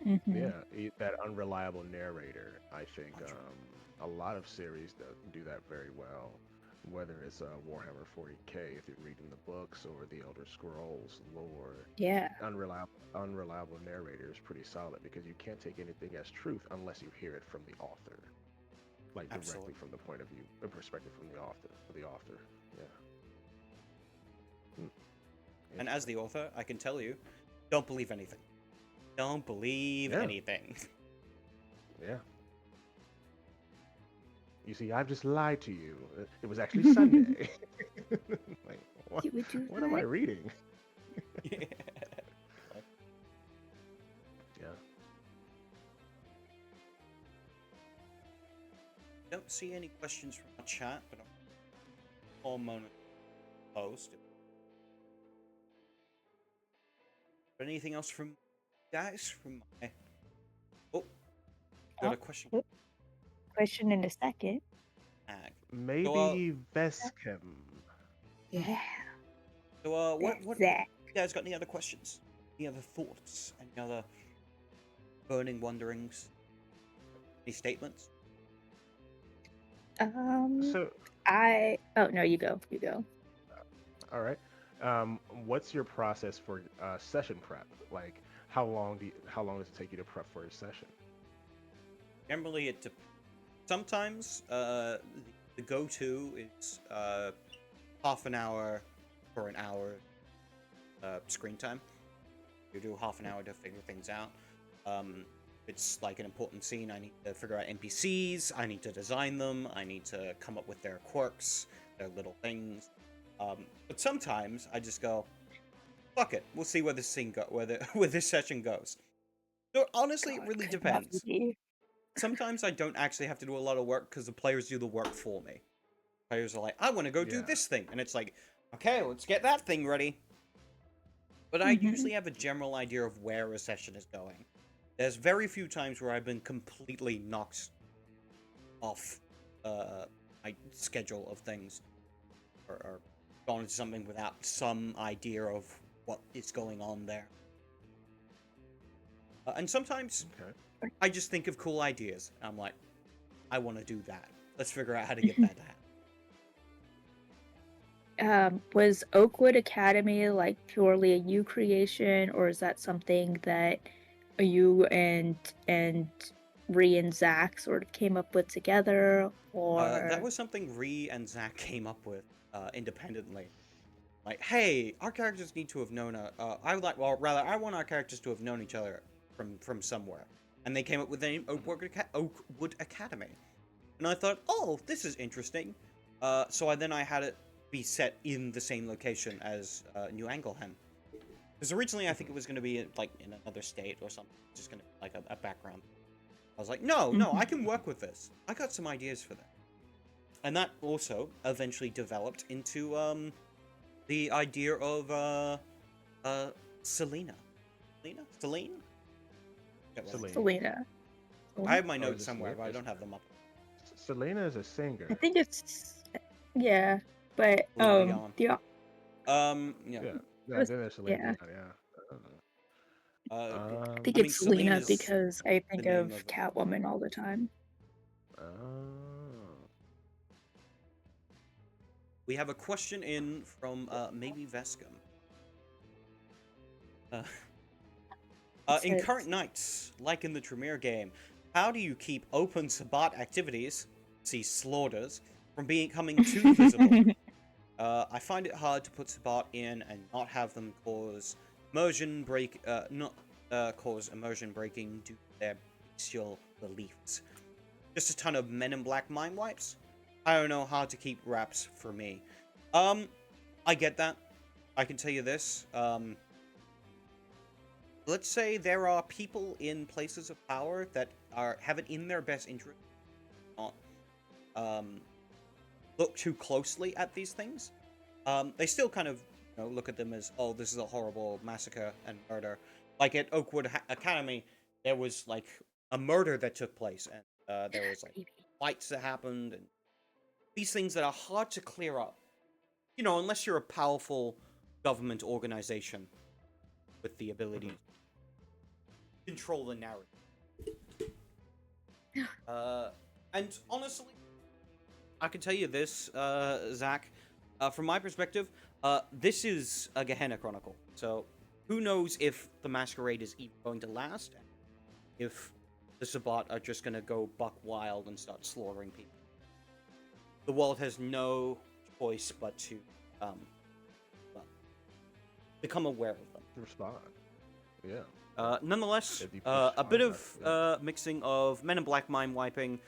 Hmm. yeah, that unreliable narrator. I think 100. a lot of series do that very well. Whether it's Warhammer 40K, if you're reading the books, or the Elder Scrolls lore, Yeah, unreliable narrator is pretty solid because you can't take anything as truth unless you hear it from the author, like directly Absolutely. from the point of view, the perspective from the author. Yeah. Hmm. And as Interesting. the author, I can tell you, don't believe anything. Don't believe Yeah. anything. Yeah. You see, I've just lied to you. It was actually Sunday. Like, what? you would do What am I that. reading? Yeah. Yeah. Don't see any questions from the chat, but I'm all moment post. But anything else from guys? From my oh, got Oh, a question. oh, question in a second. Ag. So Maybe Vescom. Yeah, what that's that. you guys got any other questions? Any other thoughts? Any other burning wonderings? Any statements? Um, So, oh no, you go, you go. all right. What's your process for session prep? Like, how long does it take you to prep for a session? Generally, sometimes the go-to is half an hour for an hour screen time. You do half an hour to figure things out. It's like an important scene. I need to figure out NPCs. I need to design them. I need to come up with their quirks, their little things. But sometimes I just go, fuck it. We'll see where this scene where where this session goes. So honestly, it God, really could not be depends. me. Sometimes I don't actually have to do a lot of work because the players do the work for me. Players are like, I want to go do Yeah. this thing, and it's like, okay, let's get that thing ready. But I Hmm. usually have a general idea of where a session is going. There's very few times where I've been completely knocked off uh, my schedule of things, or gone into something without some idea of what is going on there. And sometimes Okay. I just think of cool ideas. And I'm like, I want to do that. Let's figure out how to get that to happen. Was Oakwood Academy like purely a you creation, or is that something that you and Ree and Zach sort of came up with together, That or was something Ree and Zach came up with independently. Like, hey, our characters need to have known well, rather, I want our characters to have known each other from somewhere, and they came up with the name Oakwood Academy, and I thought, oh, this is interesting. So I had it be set in the same location as New Angleham, because originally I think it was going to be like in another state or something, just going to be like a background. I was like, no, I Mhm. can work with this. I got some ideas for that, and that also eventually developed into the idea of uh Selena. Celine? Get what I mean. Celine. Selena? I Selena? have my Or is notes it somewhere, Selena? but I don't have them up. Selena is a I singer. think it's yeah, but Celine Dion. the Yeah. Yeah. it Yeah. was Then there's Celine yeah. Dion. Yeah. I don't know. I think Um, it's mean, Selena Selena's because I the think name of of the Catwoman all the time. oh, We have a question in from maybe Vescom. Uh, It in current says, nights, like in the Tremere game, how do you keep open Sabat activities, see slaughters, from becoming too visible? I find it hard to put Sabat in and not have them cause not cause immersion breaking due to their bestial beliefs. Just a ton of Men in Black mind wipes. I don't know how to keep wraps for me. I get that. I can tell you this. Let's say there are people in places of power that have it in their best interest not um, look too closely at these things. They still kind of look at them as, oh, this is a horrible massacre and murder. Like at Oakwood Academy, there was like a murder that took place, and there was like baby. fights that happened, and these things that are hard to clear up. Unless you're a powerful government organization with the ability to control the narrative. And honestly, I can tell you this, Zach. From my perspective, this is a Gehenna Chronicle. So, who knows if the Masquerade is even going to last? If the Sabbat are just going to go buck wild and start slaughtering people. The world has no choice but to well, become aware of them. respond. Yeah. Nonetheless, It'd be a bit hard of not to, mixing of Men in Black mind wiping,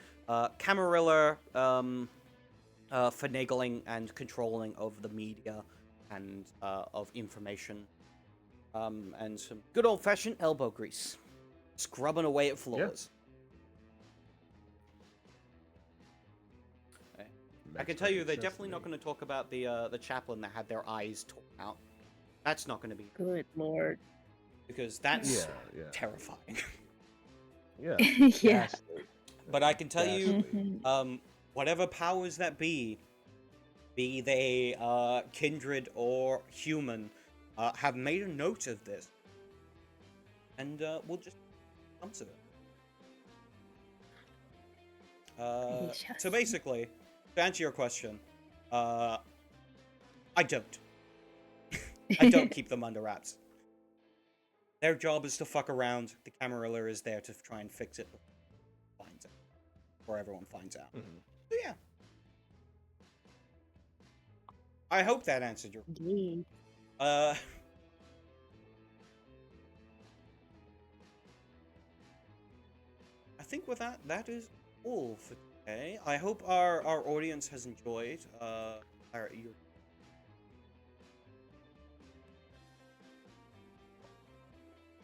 Camarilla finagling and controlling of the media and of information, and some good old fashioned elbow grease, scrubbing away at yeah. floors. Okay. I Makes can tell you, perfect they're sense to definitely not me. going to talk about the chaplain that had their eyes torn out. That's not going to be Good lord. because that's Yeah, yeah, terrifying. yeah. Yeah. Ghastly. But I can tell you, Ghastly. whatever powers that be they kindred or human, have made a note of this, and we'll just come to it. So Yes. basically, to answer your question, uh, I don't. I don't keep them under wraps. Their job is to fuck around. The Camarilla is there to try and fix it before everyone finds out. Mhm. So yeah, I hope that answered your. Indeed. Uh, I think with that is all for today. I hope our audience has enjoyed your.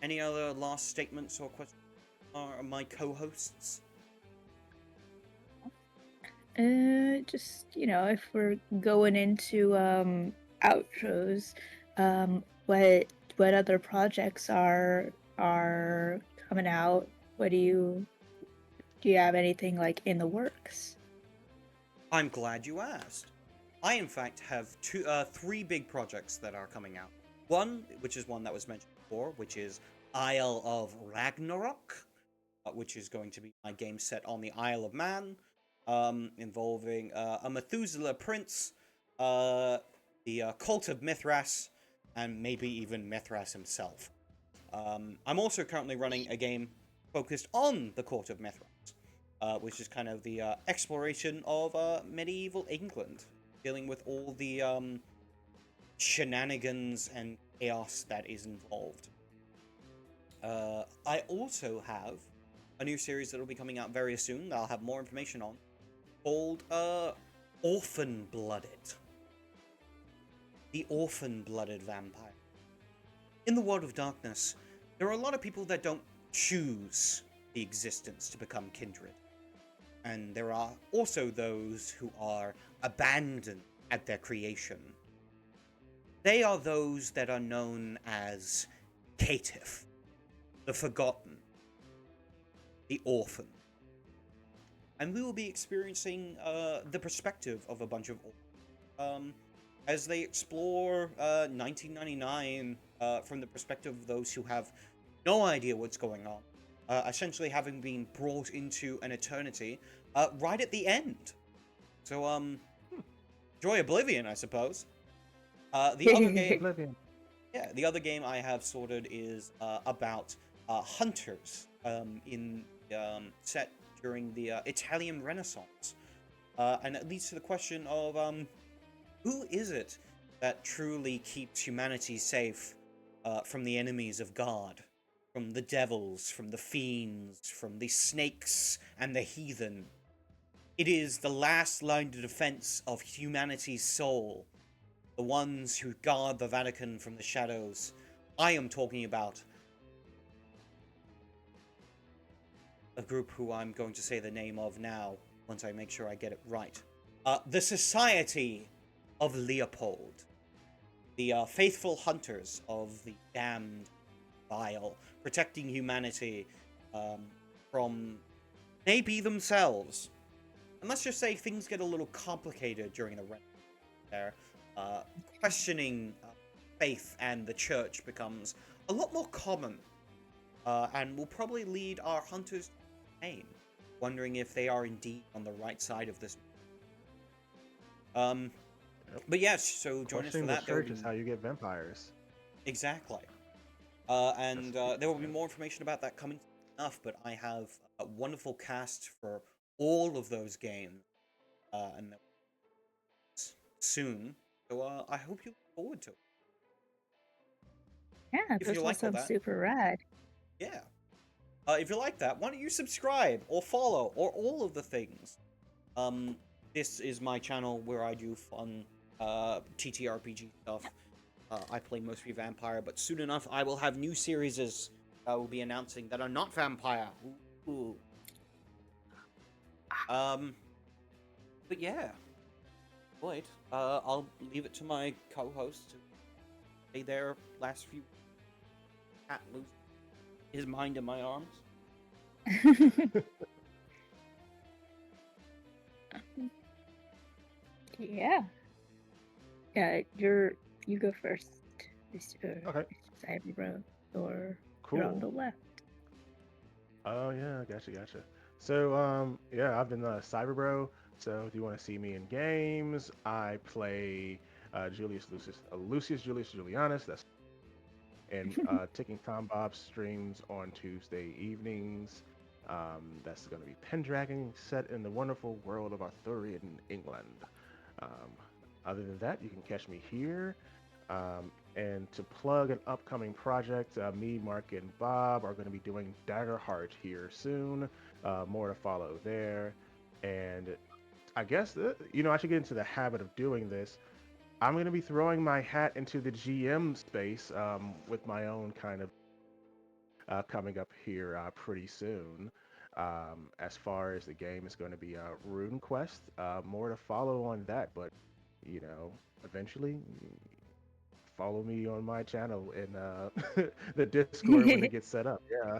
Any other last statements or questions from my co-hosts? Just, if we're going into outros, what other projects are coming out? Do you have anything like in the works? I'm glad you asked. I, in fact, have three big projects that are coming out. One, which is one that was mentioned before, which is Isle of Ragnarok, which is going to be my game set on the Isle of Man, involving a Methuselah prince, the cult of Mithras, and maybe even Mithras himself. I'm also currently running a game focused on the court of Mithras, which is kind of the exploration of medieval England, dealing with all the shenanigans and chaos that is involved. I also have a new series that will be coming out very soon that I'll have more information on, called Orphan Blooded. The Orphan Blooded Vampire. In the world of darkness, there are a lot of people that don't choose the existence to become kindred. And there are also those who are abandoned at their creation. They are those that are known as caitiff, the forgotten, the orphan. And we will be experiencing the perspective of a bunch of orphans as they explore 1999 from the perspective of those who have no idea what's going on, essentially having been brought into an eternity right at the end. So, enjoy Oblivion, I suppose. The other game, Oblivion. yeah, the other game I have sorted is about hunters in set during the Italian Renaissance, and it leads to the question of who is it that truly keeps humanity safe from the enemies of God, from the devils, from the fiends, from the snakes and the heathen? It is the last line of defense of humanity's soul, the ones who guard the Vatican from the shadows. I am talking about a group who I'm going to say the name of now, once I make sure I get it right. The Society of Leopold. The faithful hunters of the damned vile, protecting humanity from maybe themselves. And let's just say things get a little complicated during the Renaissance there. Questioning faith and the church becomes a lot more common, and will probably lead our hunters to aim, wondering if they are indeed on the right side of this. Yep. But yes, so join us for Questioning the that. There will church is be how you get vampires. exactly, and That's there will be more information about that coming enough. But I have a wonderful cast for all of those games, and soon. So I hope you look forward to it. Yeah, If you this all like all sounds that, super rad. yeah. If you like that, why don't you subscribe or follow or all of the things? Um, this is my channel where I do fun TTRPG stuff. I play mostly vampire, but soon enough I will have new series I will be announcing that are not vampire. Ooh. But yeah, Lloyd, I'll leave it to my co-host to say their last few. Cat lose his mind in my arms. Yeah. You go first, Mr. Okay, Cyberbro, or you're on cool. the left. Oh yeah, gotcha. So yeah, I've been Cyberbro. So if you want to see me in games, I play Lucius Julius Julianus. That's and Ticking Tom Bob streams on Tuesday evenings. That's going to be Pendragon set in the wonderful world of Arthurian England. Um, other than that, you can catch me here. And to plug an upcoming project, me, Mark, and Bob are going to be doing Daggerheart here soon. More to follow there. And I guess, I should get into the habit of doing this. I'm going to be throwing my hat into the GM space with my own kind of coming up here pretty soon. As far as the game is going to be Rune Quest, more to follow on that, but eventually follow me on my channel in the Discord when it gets set up. Yeah.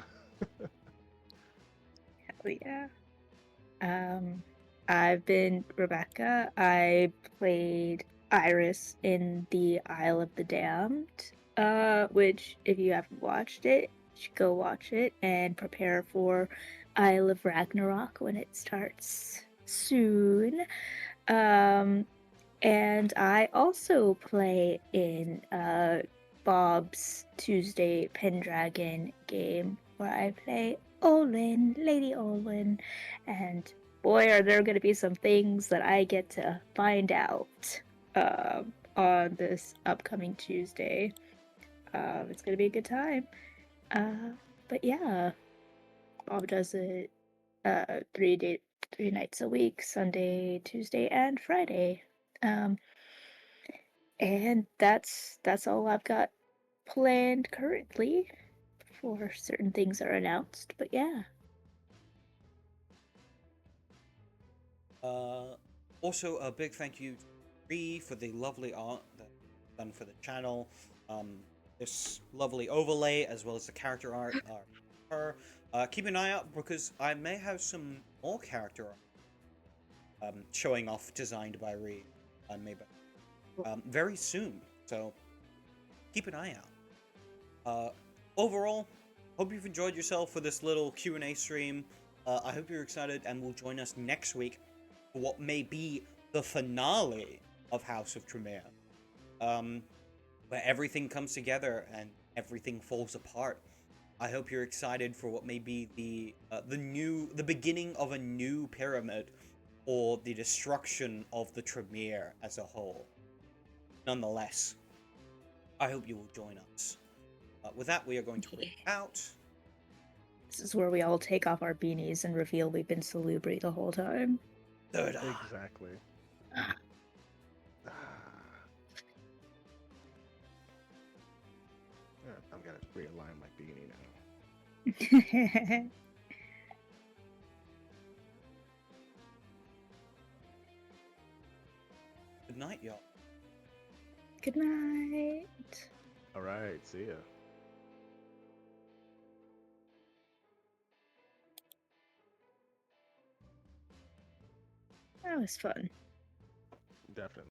Hell yeah. I've been Rebecca. I played Iris in the Isle of the Damned, which if you haven't watched it, you should go watch it and prepare for Isle of Ragnarok when it starts soon. And I also play in Bob's Tuesday Pendragon game where I play Olin, Lady Olin, and boy, are there going to be some things that I get to find out on this upcoming Tuesday. It's going to be a good time. But yeah, Bob does it 3 nights a week, Sunday, Tuesday, and Friday. And that's all I've got planned currently before certain things are announced. But yeah. Also, a big thank you to Ree for the lovely art that's done for the channel. This lovely overlay as well as the character art are her. Keep an eye out because I may have some more character art showing off designed by Ree maybe very soon. So keep an eye out. Overall, hope you've enjoyed yourself for this little Q&A stream. I hope you're excited and will join us next week for what may be the finale of House of Tremere, where everything comes together and everything falls apart. I hope you're excited for what may be the beginning of a new pyramid, or the destruction of the Tremere as a whole. Nonetheless, I hope you will join us. With that, we are going to Yeah. read out. This is where we all take off our beanies and reveal we've been Salubri the whole time. Third eye. Exactly. Yeah, I'm gonna realign my beanie now. Good night, y'all. Good night. All right, see ya. That was fun. Definitely.